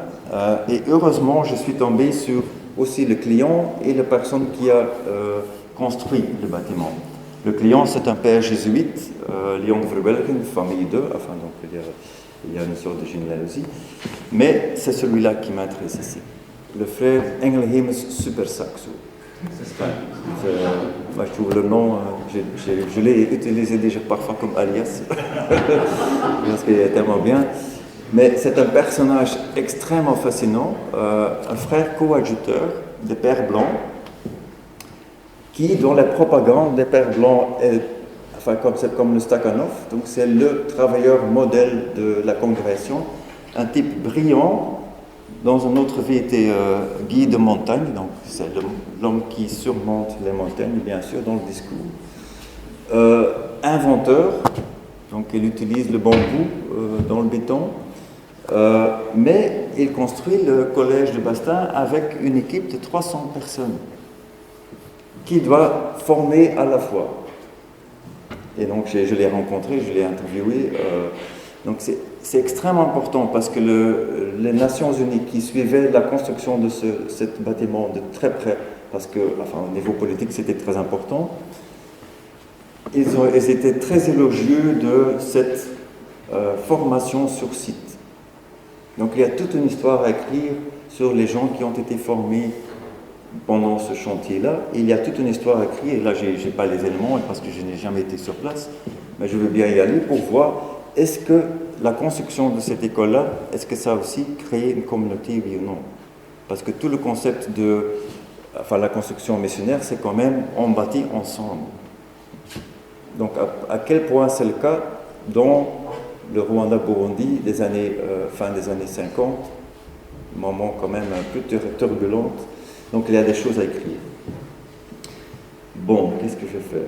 et heureusement, je suis tombé sur aussi le client et la personne qui a construit le bâtiment. Le client, c'est un père jésuite, Leon Verwelken, famille 2, enfin donc il y a une sorte de généalogie, mais c'est celui-là qui m'intéresse ici. Le frère Engelhemes Super Saxo. Moi, je trouve le nom, je l'ai utilisé déjà parfois comme alias, parce qu'il est tellement bien. Mais c'est un personnage extrêmement fascinant, un frère coadjuteur des Pères Blancs, qui, dans la propagande des Pères Blancs, c'est comme le Stakhanov, donc c'est le travailleur modèle de la congrégation, un type brillant. Dans une autre vie, était guide de montagne, donc c'est l'homme qui surmonte les montagnes, bien sûr, dans le discours. Inventeur, donc il utilise le bambou dans le béton, mais il construit le collège de Bastin avec une équipe de 300 personnes qui doit former à la fois. Et donc je l'ai rencontré, je l'ai interviewé. Donc c'est extrêmement important parce que les Nations Unies qui suivaient la construction de ce bâtiment de très près, parce que, au niveau politique, c'était très important, ils étaient très élogieux de cette formation sur site. Donc il y a toute une histoire à écrire sur les gens qui ont été formés pendant ce chantier-là. Il y a toute une histoire à écrire, et là je n'ai pas les éléments parce que je n'ai jamais été sur place, mais je veux bien y aller pour voir est-ce que la construction de cette école-là, est-ce que ça a aussi créé une communauté, oui ou non? Parce que tout le concept de la construction missionnaire, c'est quand même on bâtit ensemble. Donc à quel point c'est le cas dans le Rwanda-Burundi fin des années 50, moment quand même un peu turbulente. Donc il y a des choses à écrire. Bon, qu'est-ce que je vais faire?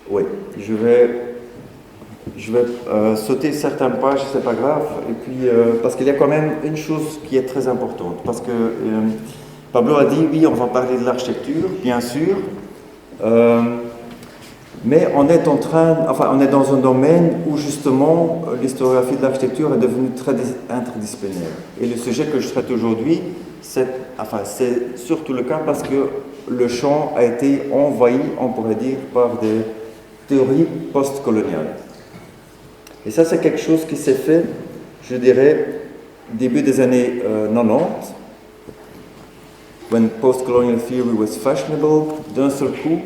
Oui, je vais sauter certaines pages, c'est pas grave, et puis parce qu'il y a quand même une chose qui est très importante, parce que Pablo a dit oui, on va parler de l'architecture, bien sûr, mais on est on est dans un domaine où justement l'historiographie de l'architecture est devenue très interdisciplinaire. Et le sujet que je traite aujourd'hui, c'est surtout le cas parce que le champ a été envahi, on pourrait dire, par des théorie post-coloniale. Et ça, c'est quelque chose qui s'est fait, je dirais, début des années 90, when post-colonial theory was fashionable. D'un seul coup,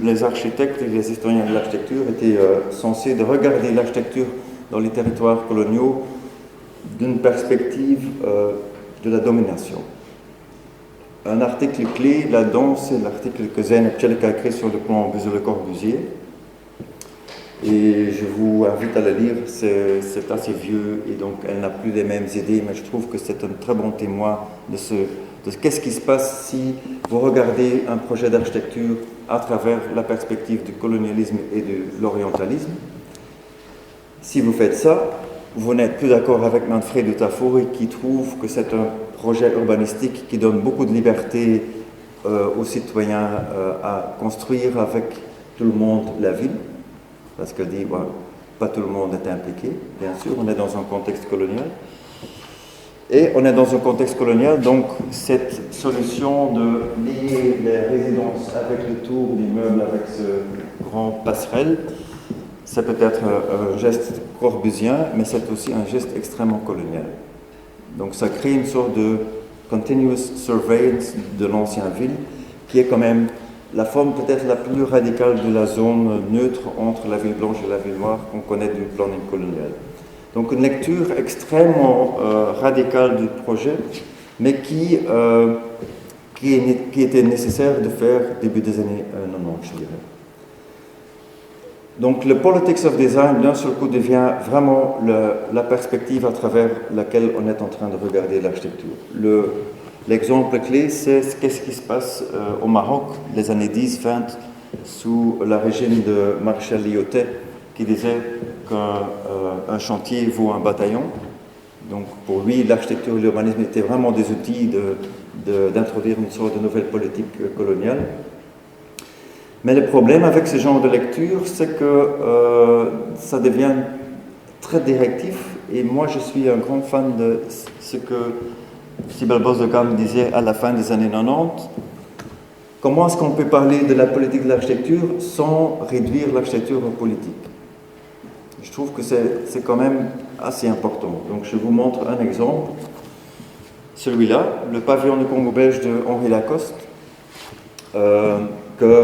les architectes et les historiens de l'architecture étaient censés de regarder l'architecture dans les territoires coloniaux d'une perspective de la domination. Un article clé là-dedans, c'est l'article que Zeynep Çelik a écrit sur le plan Le Corbusier. Et je vous invite à le lire, c'est assez vieux et donc elle n'a plus les mêmes idées, mais je trouve que c'est un très bon témoin de qu'est-ce qui se passe si vous regardez un projet d'architecture à travers la perspective du colonialisme et de l'orientalisme. Si vous faites ça, vous n'êtes plus d'accord avec Manfredo Tafuri qui trouve que c'est un projet urbanistique qui donne beaucoup de liberté aux citoyens à construire avec tout le monde la ville. Parce qu'elle dit, pas tout le monde est impliqué, bien sûr, on est dans un contexte colonial. Et on est dans un contexte colonial, donc cette solution de lier les résidences avec le tour d'immeuble, avec ce grand passerelle, c'est peut-être un geste corbusien, mais c'est aussi un geste extrêmement colonial. Donc ça crée une sorte de continuous surveillance de l'ancienne ville, qui est quand même la forme peut-être la plus radicale de la zone neutre entre la ville blanche et la ville noire qu'on connaît du planning colonial. Donc une lecture extrêmement radicale du projet, mais qui était nécessaire de faire début des années 90, je dirais. Donc le Politics of Design, d'un seul coup, devient vraiment la perspective à travers laquelle on est en train de regarder l'architecture. L'exemple clé, c'est qu'est-ce qui se passe au Maroc, les années 10-20, sous le régime de Marshal Lyautey, qui disait qu'un chantier vaut un bataillon. Donc pour lui, l'architecture et l'urbanisme étaient vraiment des outils d'introduire une sorte de nouvelle politique coloniale. Mais le problème avec ce genre de lecture, c'est que ça devient très directif. Et moi, je suis un grand fan de ce que Sibel Bos-de-Gam disait à la fin des années 90. Comment est-ce qu'on peut parler de la politique de l'architecture sans réduire l'architecture en politique? Je trouve que c'est quand même assez important. Donc je vous montre un exemple. Celui-là, le pavillon du Congo belge de Henri Lacoste, que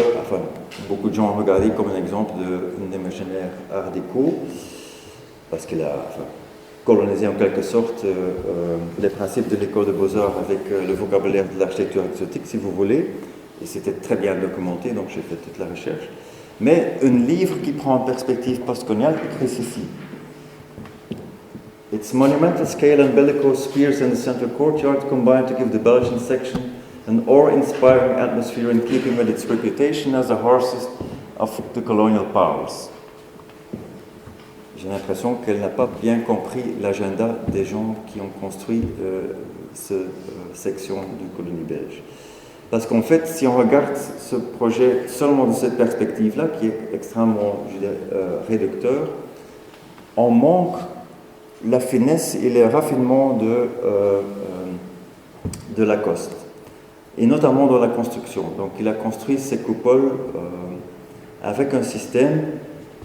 beaucoup de gens ont regardé comme un exemple d'un imaginaire art déco, parce qu'il a colonisé en quelque sorte les principes de l'école de beaux-arts avec le vocabulaire de l'architecture exotique, si vous voulez, et c'était très bien documenté, donc j'ai fait toute la recherche. Mais un livre qui prend en perspective postcoloniale écrit ceci. Its monumental scale and bellicose spears in the central courtyard combine to give the Belgian section an awe-inspiring atmosphere in keeping with its reputation as the harshest of the colonial powers. J'ai l'impression qu'elle n'a pas bien compris l'agenda des gens qui ont construit cette section du colonie belge. Parce qu'en fait, si on regarde ce projet seulement de cette perspective-là, qui est extrêmement, je dirais, réducteur, on manque la finesse et le raffinement de Lacoste, et notamment dans la construction. Donc il a construit ces coupoles avec un système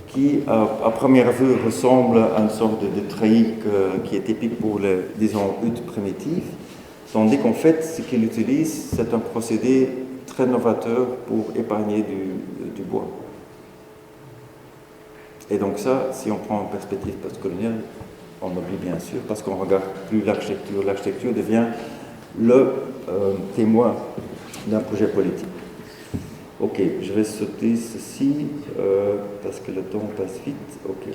qui, à première vue, ressemble à une sorte de treillis qui est typique pour les, disons, huttes primitives, tandis qu'en fait, ce qu'il utilise, c'est un procédé très novateur pour épargner du bois. Et donc ça, si on prend en perspective postcoloniale, on oublie bien sûr, parce qu'on ne regarde plus l'architecture. L'architecture devient le témoin d'un projet politique. Ok, je vais sauter ceci, parce que le temps passe vite. Ok.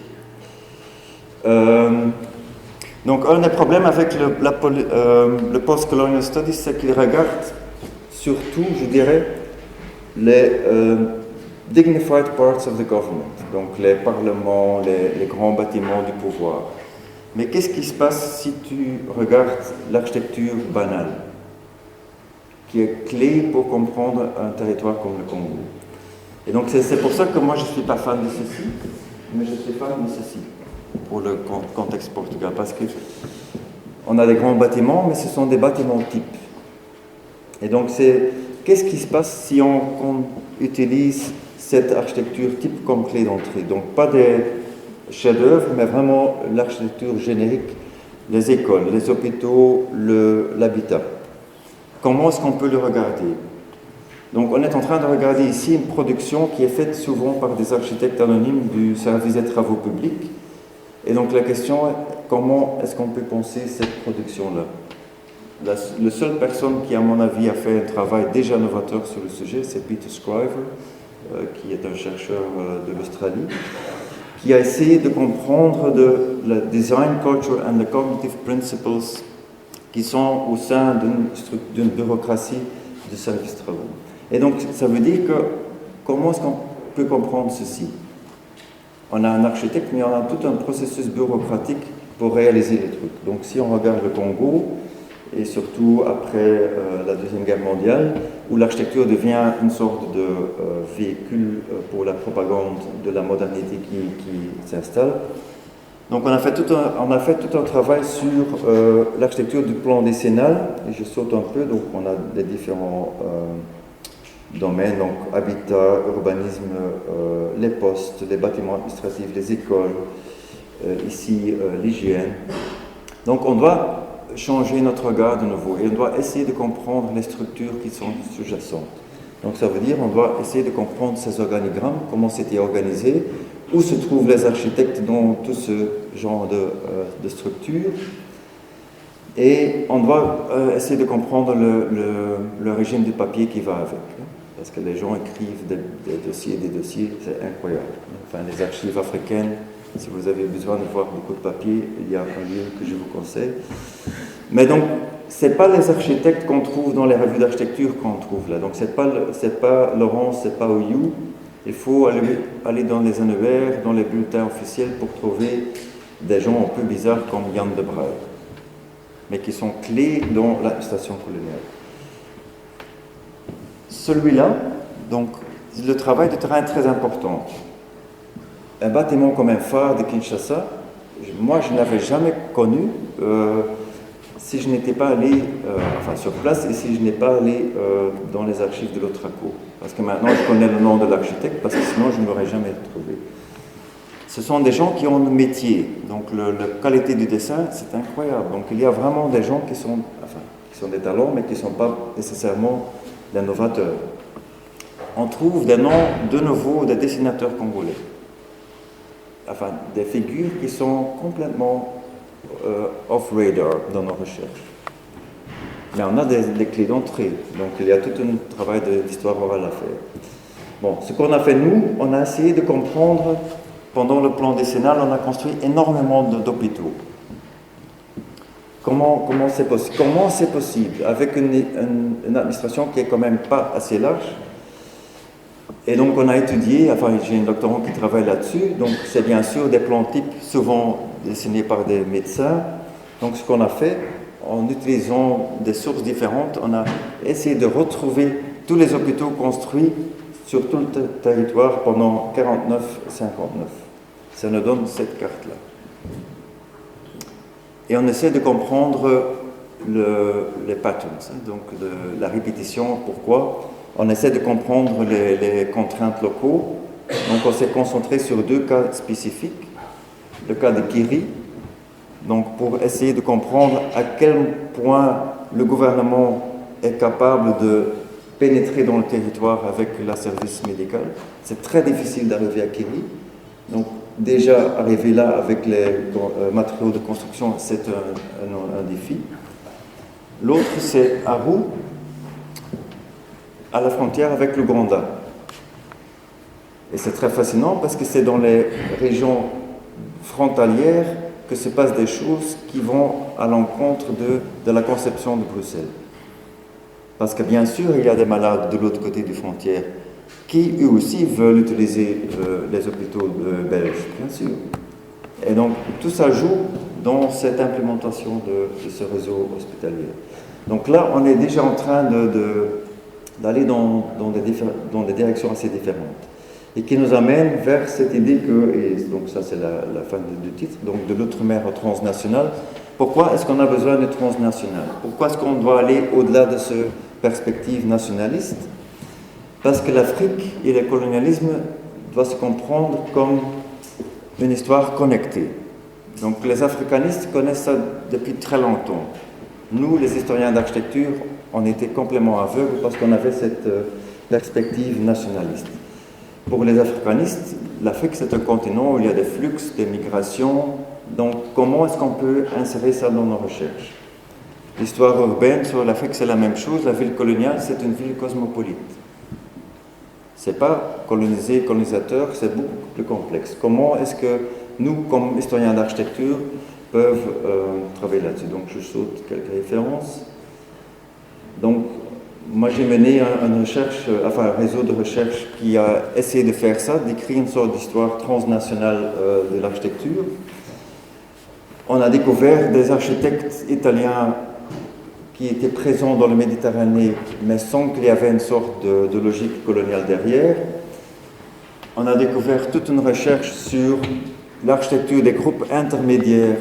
Donc, un des problèmes avec le post-colonial studies, c'est qu'il regarde surtout, je dirais, les dignified parts of the government, donc les parlements, les grands bâtiments du pouvoir. Mais qu'est-ce qui se passe si tu regardes l'architecture banale, qui est clé pour comprendre un territoire comme le Congo? Et donc c'est pour ça que moi je ne suis pas fan de ceci, mais je suis fan de ceci, pour le contexte portugais, parce qu'on a des grands bâtiments, mais ce sont des bâtiments types. Et donc qu'est-ce qui se passe si on utilise cette architecture type comme clé d'entrée? Donc pas des chefs-d'œuvre, mais vraiment l'architecture générique, les écoles, les hôpitaux, l'habitat. Comment est-ce qu'on peut le regarder? Donc on est en train de regarder ici une production qui est faite souvent par des architectes anonymes du service des travaux publics. Et donc la question est, comment est-ce qu'on peut penser cette production-là? La seule personne qui, à mon avis, a fait un travail déjà novateur sur le sujet, c'est Peter Scriver, qui est un chercheur de l'Australie, qui a essayé de comprendre le design culture and the cognitive principles qui sont au sein d'une bureaucratie de services travaux. Et donc, ça veut dire que, comment est-ce qu'on peut comprendre ceci? On a un architecte, mais on a tout un processus bureaucratique pour réaliser les trucs. Donc, si on regarde le Congo, et surtout après la Deuxième Guerre mondiale, où l'architecture devient une sorte de véhicule pour la propagande de la modernité qui s'installe. Donc on a fait tout un travail sur l'architecture du plan décennal, et je saute un peu, donc on a des différents domaines, donc habitat, urbanisme, les postes, les bâtiments administratifs, les écoles, ici l'hygiène. Donc on doit changer notre regard de nouveau et on doit essayer de comprendre les structures qui sont sous-jacentes. Donc ça veut dire on doit essayer de comprendre ces organigrammes, comment c'était organisé, où se trouvent les architectes dans tout ce genre de structures, et on doit essayer de comprendre le régime du papier qui va avec, parce que les gens écrivent des dossiers, c'est incroyable. Enfin, les archives africaines, si vous avez besoin de voir beaucoup de papier, il y a un lieu que je vous conseille. Mais donc, ce n'est pas les architectes qu'on trouve dans les revues d'architecture qu'on trouve là. Donc, ce n'est pas Laurence, ce n'est pas Oyou. Il faut aller dans les annuaires, dans les bulletins officiels pour trouver des gens un peu bizarres comme Yann de Braille. mais qui sont clés dans l'administration coloniale. Celui-là, donc, le travail de terrain est très important. Un bâtiment comme un phare de Kinshasa, moi je n'avais jamais connu si je n'étais pas allé sur place et si je n'ai pas allé dans les archives de l'Otraco. Parce que maintenant je connais le nom de l'architecte, parce que sinon je ne l'aurais jamais trouvé. Ce sont des gens qui ont le métier, donc la qualité du dessin, c'est incroyable. Donc il y a vraiment des gens qui sont des talents, mais qui ne sont pas nécessairement des novateurs. On trouve des noms de nouveau des dessinateurs congolais. Enfin, des figures qui sont complètement off-radar dans nos recherches. Mais on a des clés d'entrée, donc il y a tout un travail d'histoire orale à faire. Bon, ce qu'on a fait nous, on a essayé de comprendre, pendant le plan décennal, on a construit énormément d'hôpitaux. Comment c'est possible? Comment c'est possible avec une administration qui est quand même pas assez large? Et donc on a étudié, j'ai un doctorant qui travaille là-dessus, donc c'est bien sûr des plans types souvent dessinés par des médecins. Donc ce qu'on a fait, en utilisant des sources différentes, on a essayé de retrouver tous les hôpitaux construits sur tout le territoire pendant 49-59. Ça nous donne cette carte-là. Et on essaie de comprendre les patterns, donc la répétition, pourquoi. On essaie de comprendre les contraintes locaux. Donc on s'est concentré sur 2 cas spécifiques. Le cas de Kiri, donc pour essayer de comprendre à quel point le gouvernement est capable de pénétrer dans le territoire avec le service médical. C'est très difficile d'arriver à Kiri. Donc déjà arriver là avec les matériaux de construction, c'est un défi. L'autre c'est Aru, à la frontière avec l'Ouganda. Et c'est très fascinant parce que c'est dans les régions frontalières que se passent des choses qui vont à l'encontre de la conception de Bruxelles. Parce que bien sûr, il y a des malades de l'autre côté des frontières qui, eux aussi, veulent utiliser les hôpitaux belges, bien sûr. Et donc, tout ça joue dans cette implémentation de ce réseau hospitalier. Donc là, on est déjà en train d'aller dans des directions assez différentes. Et qui nous amène vers cette idée que, et donc ça c'est la fin du titre, donc de l'outre-mer transnational. Pourquoi est-ce qu'on a besoin de transnational? Pourquoi est-ce qu'on doit aller au-delà de cette perspective nationaliste? Parce que l'Afrique et le colonialisme doivent se comprendre comme une histoire connectée. Donc les africanistes connaissent ça depuis très longtemps. Nous, les historiens d'architecture, on était complètement aveugles parce qu'on avait cette perspective nationaliste. Pour les africanistes, l'Afrique c'est un continent où il y a des flux, des migrations. Donc comment est-ce qu'on peut insérer ça dans nos recherches? L'histoire urbaine sur l'Afrique c'est la même chose. La ville coloniale c'est une ville cosmopolite. C'est pas colonisé, colonisateur, c'est beaucoup plus complexe. Comment est-ce que nous, comme historiens d'architecture, peuvent travailler là-dessus? Donc je saute quelques références. Donc moi j'ai mené un réseau de recherche qui a essayé de faire ça, d'écrire une sorte d'histoire transnationale de l'architecture. On a découvert des architectes italiens qui étaient présents dans la Méditerranée, mais sans qu'il y avait une sorte de logique coloniale derrière. On a découvert toute une recherche sur l'architecture des groupes intermédiaires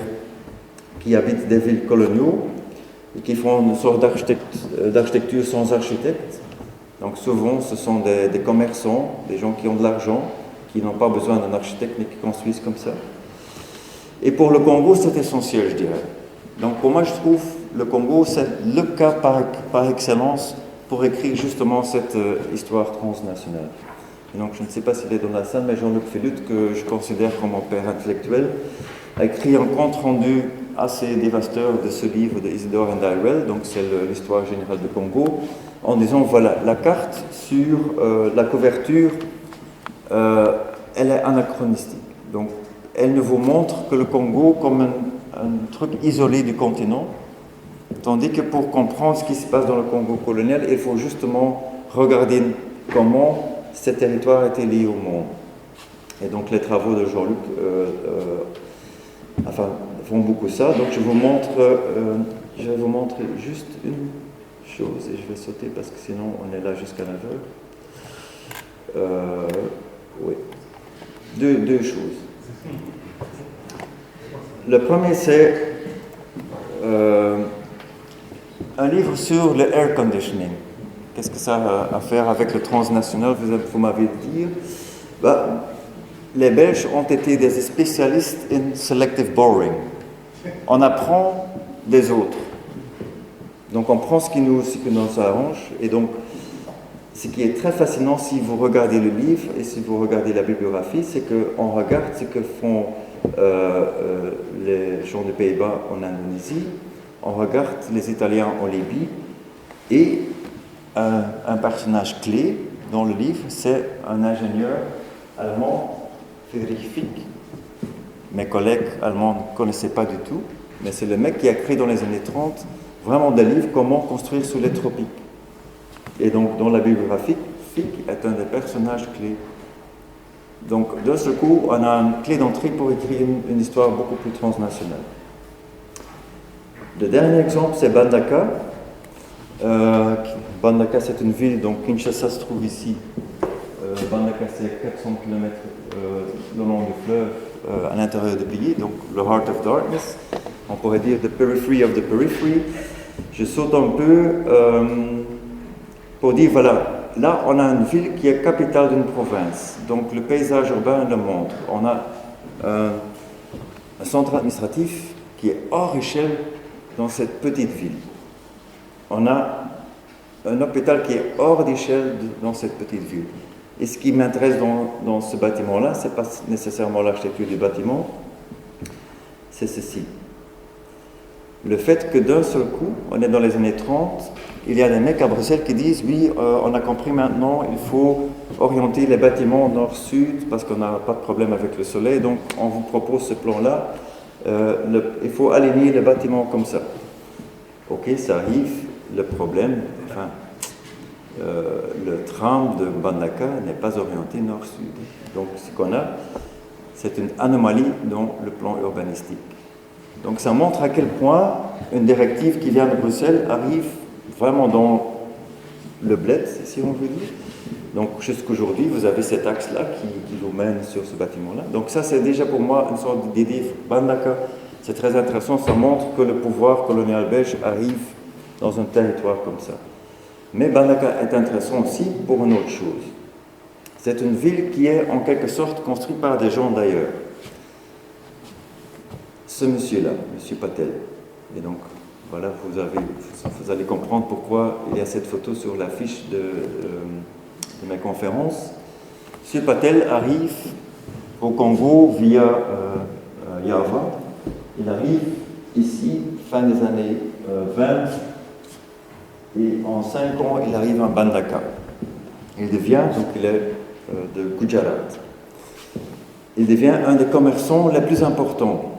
qui habitent des villes coloniaux et qui font une sorte d'architecture sans architecte. Donc souvent, ce sont des commerçants, des gens qui ont de l'argent, qui n'ont pas besoin d'un architecte, mais qui construisent comme ça. Et pour le Congo, c'est essentiel, je dirais. Donc pour moi, je trouve le Congo, c'est le cas par excellence pour écrire justement cette histoire transnationale. Et donc je ne sais pas s'il est dans la salle, mais Jean-Luc Félut, que je considère comme mon père intellectuel, a écrit un compte-rendu assez dévastateur de ce livre de Isidore Ndayirel, donc c'est l'histoire générale du Congo, en disant voilà, la carte sur la couverture, elle est anachronistique. Donc elle ne vous montre que le Congo comme un truc isolé du continent, tandis que pour comprendre ce qui se passe dans le Congo colonial, il faut justement regarder comment ces territoires étaient liés au monde. Et donc les travaux de Jean-Luc font beaucoup ça. Donc je vous montre je vais vous montrer juste une chose et je vais sauter parce que sinon on est là jusqu'à 9 heures. Oui. Deux choses. Le premier, c'est un livre sur le air conditioning. Qu'est-ce que ça a à faire avec le transnational, vous m'avez dit? Les Belges ont été des spécialistes in selective borrowing. On apprend des autres. Donc on prend ce qui nous arrange. Et donc, ce qui est très fascinant si vous regardez le livre et si vous regardez la bibliographie, c'est qu'on regarde ce que font les gens des Pays-Bas en Indonésie, on regarde les Italiens en Libye, et un personnage clé dans le livre, c'est un ingénieur allemand, Friedrich Fick. Mes collègues allemands ne connaissaient pas du tout, mais c'est le mec qui a créé dans les années 30 vraiment des livres comment construire sous les tropiques. Et donc dans la biographie, Fick est un des personnages clés. Donc de ce coup, on a une clé d'entrée pour écrire une histoire beaucoup plus transnationale. Le dernier exemple, c'est Bandaka. Bandaka, c'est une ville, donc Kinshasa se trouve ici. Bandaka, c'est 400 km le long du fleuve à l'intérieur du pays, donc le Heart of Darkness. On pourrait dire the periphery of the periphery. Je saute un peu pour dire, voilà, là on a une ville qui est capitale d'une province, donc le paysage urbain le montre. On a un centre administratif qui est hors échelle dans cette petite ville. On a un hôpital qui est hors d'échelle dans cette petite ville. Et ce qui m'intéresse dans ce bâtiment-là, ce n'est pas nécessairement l'architecture du bâtiment, c'est ceci. Le fait que d'un seul coup, on est dans les années 30, il y a des mecs à Bruxelles qui disent « Oui, on a compris maintenant, il faut orienter les bâtiments nord-sud parce qu'on n'a pas de problème avec le soleil, donc on vous propose ce plan-là. Il faut aligner les bâtiments comme ça. » Ok, ça arrive, le problème, enfin, le tram de Bandaka n'est pas orienté nord-sud. Donc ce qu'on a, c'est une anomalie dans le plan urbanistique. Donc ça montre à quel point une directive qui vient de Bruxelles arrive vraiment dans le bled, si on veut dire. Donc jusqu'aujourd'hui, vous avez cet axe-là qui vous mène sur ce bâtiment-là. Donc ça, c'est déjà pour moi une sorte d'idée. Bandaka, c'est très intéressant, ça montre que le pouvoir colonial belge arrive dans un territoire comme ça. Mais Bandaka est intéressant aussi pour une autre chose. C'est une ville qui est en quelque sorte construite par des gens d'ailleurs. Ce monsieur-là, monsieur Patel, et donc voilà, vous allez comprendre pourquoi il y a cette photo sur l'affiche de ma conférence. Monsieur Patel arrive au Congo via Yava. Il arrive ici, fin des années 20, et en 5 ans, il arrive à Bandaka. Il devient, donc il est de Gujarat. Il devient un des commerçants les plus importants.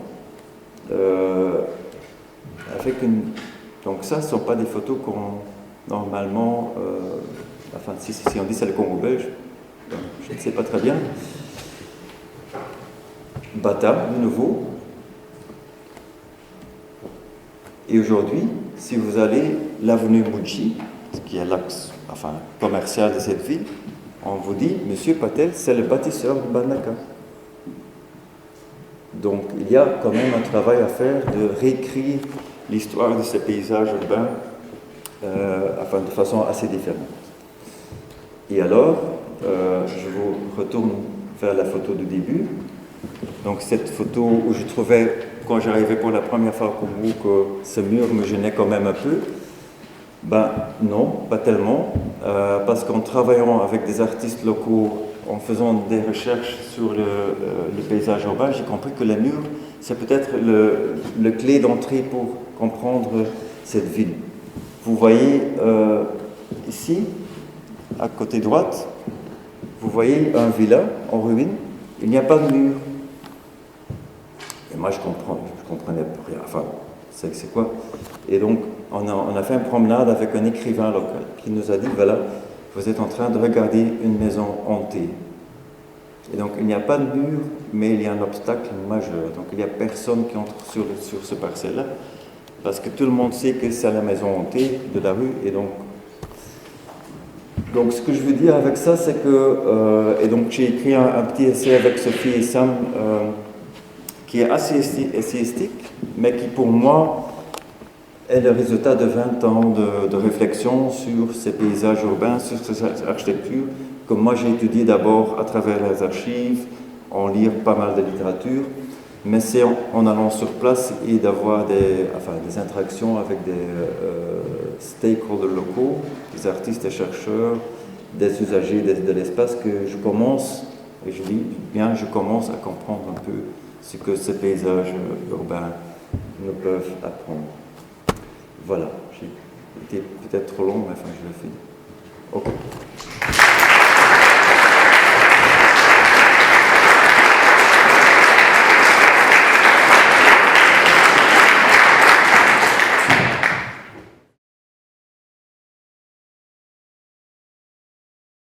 Donc ça, ce ne sont pas des photos qu'on, normalement, enfin si on dit c'est le Congo belge, je ne sais pas très bien. Bata, de nouveau. Et aujourd'hui, si vous allez l'avenue Mouji, qui est l'axe commercial de cette ville, on vous dit, Monsieur Patel, c'est le bâtisseur de Bandaka. Donc il y a quand même un travail à faire de réécrire l'histoire de ces paysages urbains de façon assez différente. Et alors, je vous retourne vers la photo du début. Donc cette photo où je trouvais, quand j'arrivais pour la première fois au Congo, que ce mur me gênait quand même un peu. Ben non, pas tellement, parce qu'en travaillant avec des artistes locaux, en faisant des recherches sur le paysage urbain, j'ai compris que les murs, c'est peut-être le clé d'entrée pour comprendre cette ville. Vous voyez ici, à côté droite, vous voyez un villa en ruine, il n'y a pas de mur. Et moi, je comprenais rien. Enfin, c'est quoi? Et donc, on a fait une promenade avec un écrivain local qui nous a dit, voilà, vous êtes en train de regarder une maison hantée. Et donc, il n'y a pas de mur, mais il y a un obstacle majeur. Donc, il n'y a personne qui entre sur ce parcelle-là. parce que tout le monde sait que c'est la maison hantée de la rue, et donc ce que je veux dire avec ça, c'est que, et donc j'ai écrit un petit essai avec Sophie et Sam, qui est assez essayistique, mais qui pour moi est le résultat de 20 ans de réflexion sur ces paysages urbains, sur cette architecture, que moi j'ai étudié d'abord à travers les archives, en lire pas mal de littérature, mais c'est en allant sur place et d'avoir des interactions avec des stakeholders locaux, des artistes et chercheurs, des usagers de l'espace que je commence, et je dis bien, je commence à comprendre un peu ce que ces paysages urbains nous peuvent apprendre. Voilà, j'ai été peut-être trop long, mais enfin je le fais. Ok.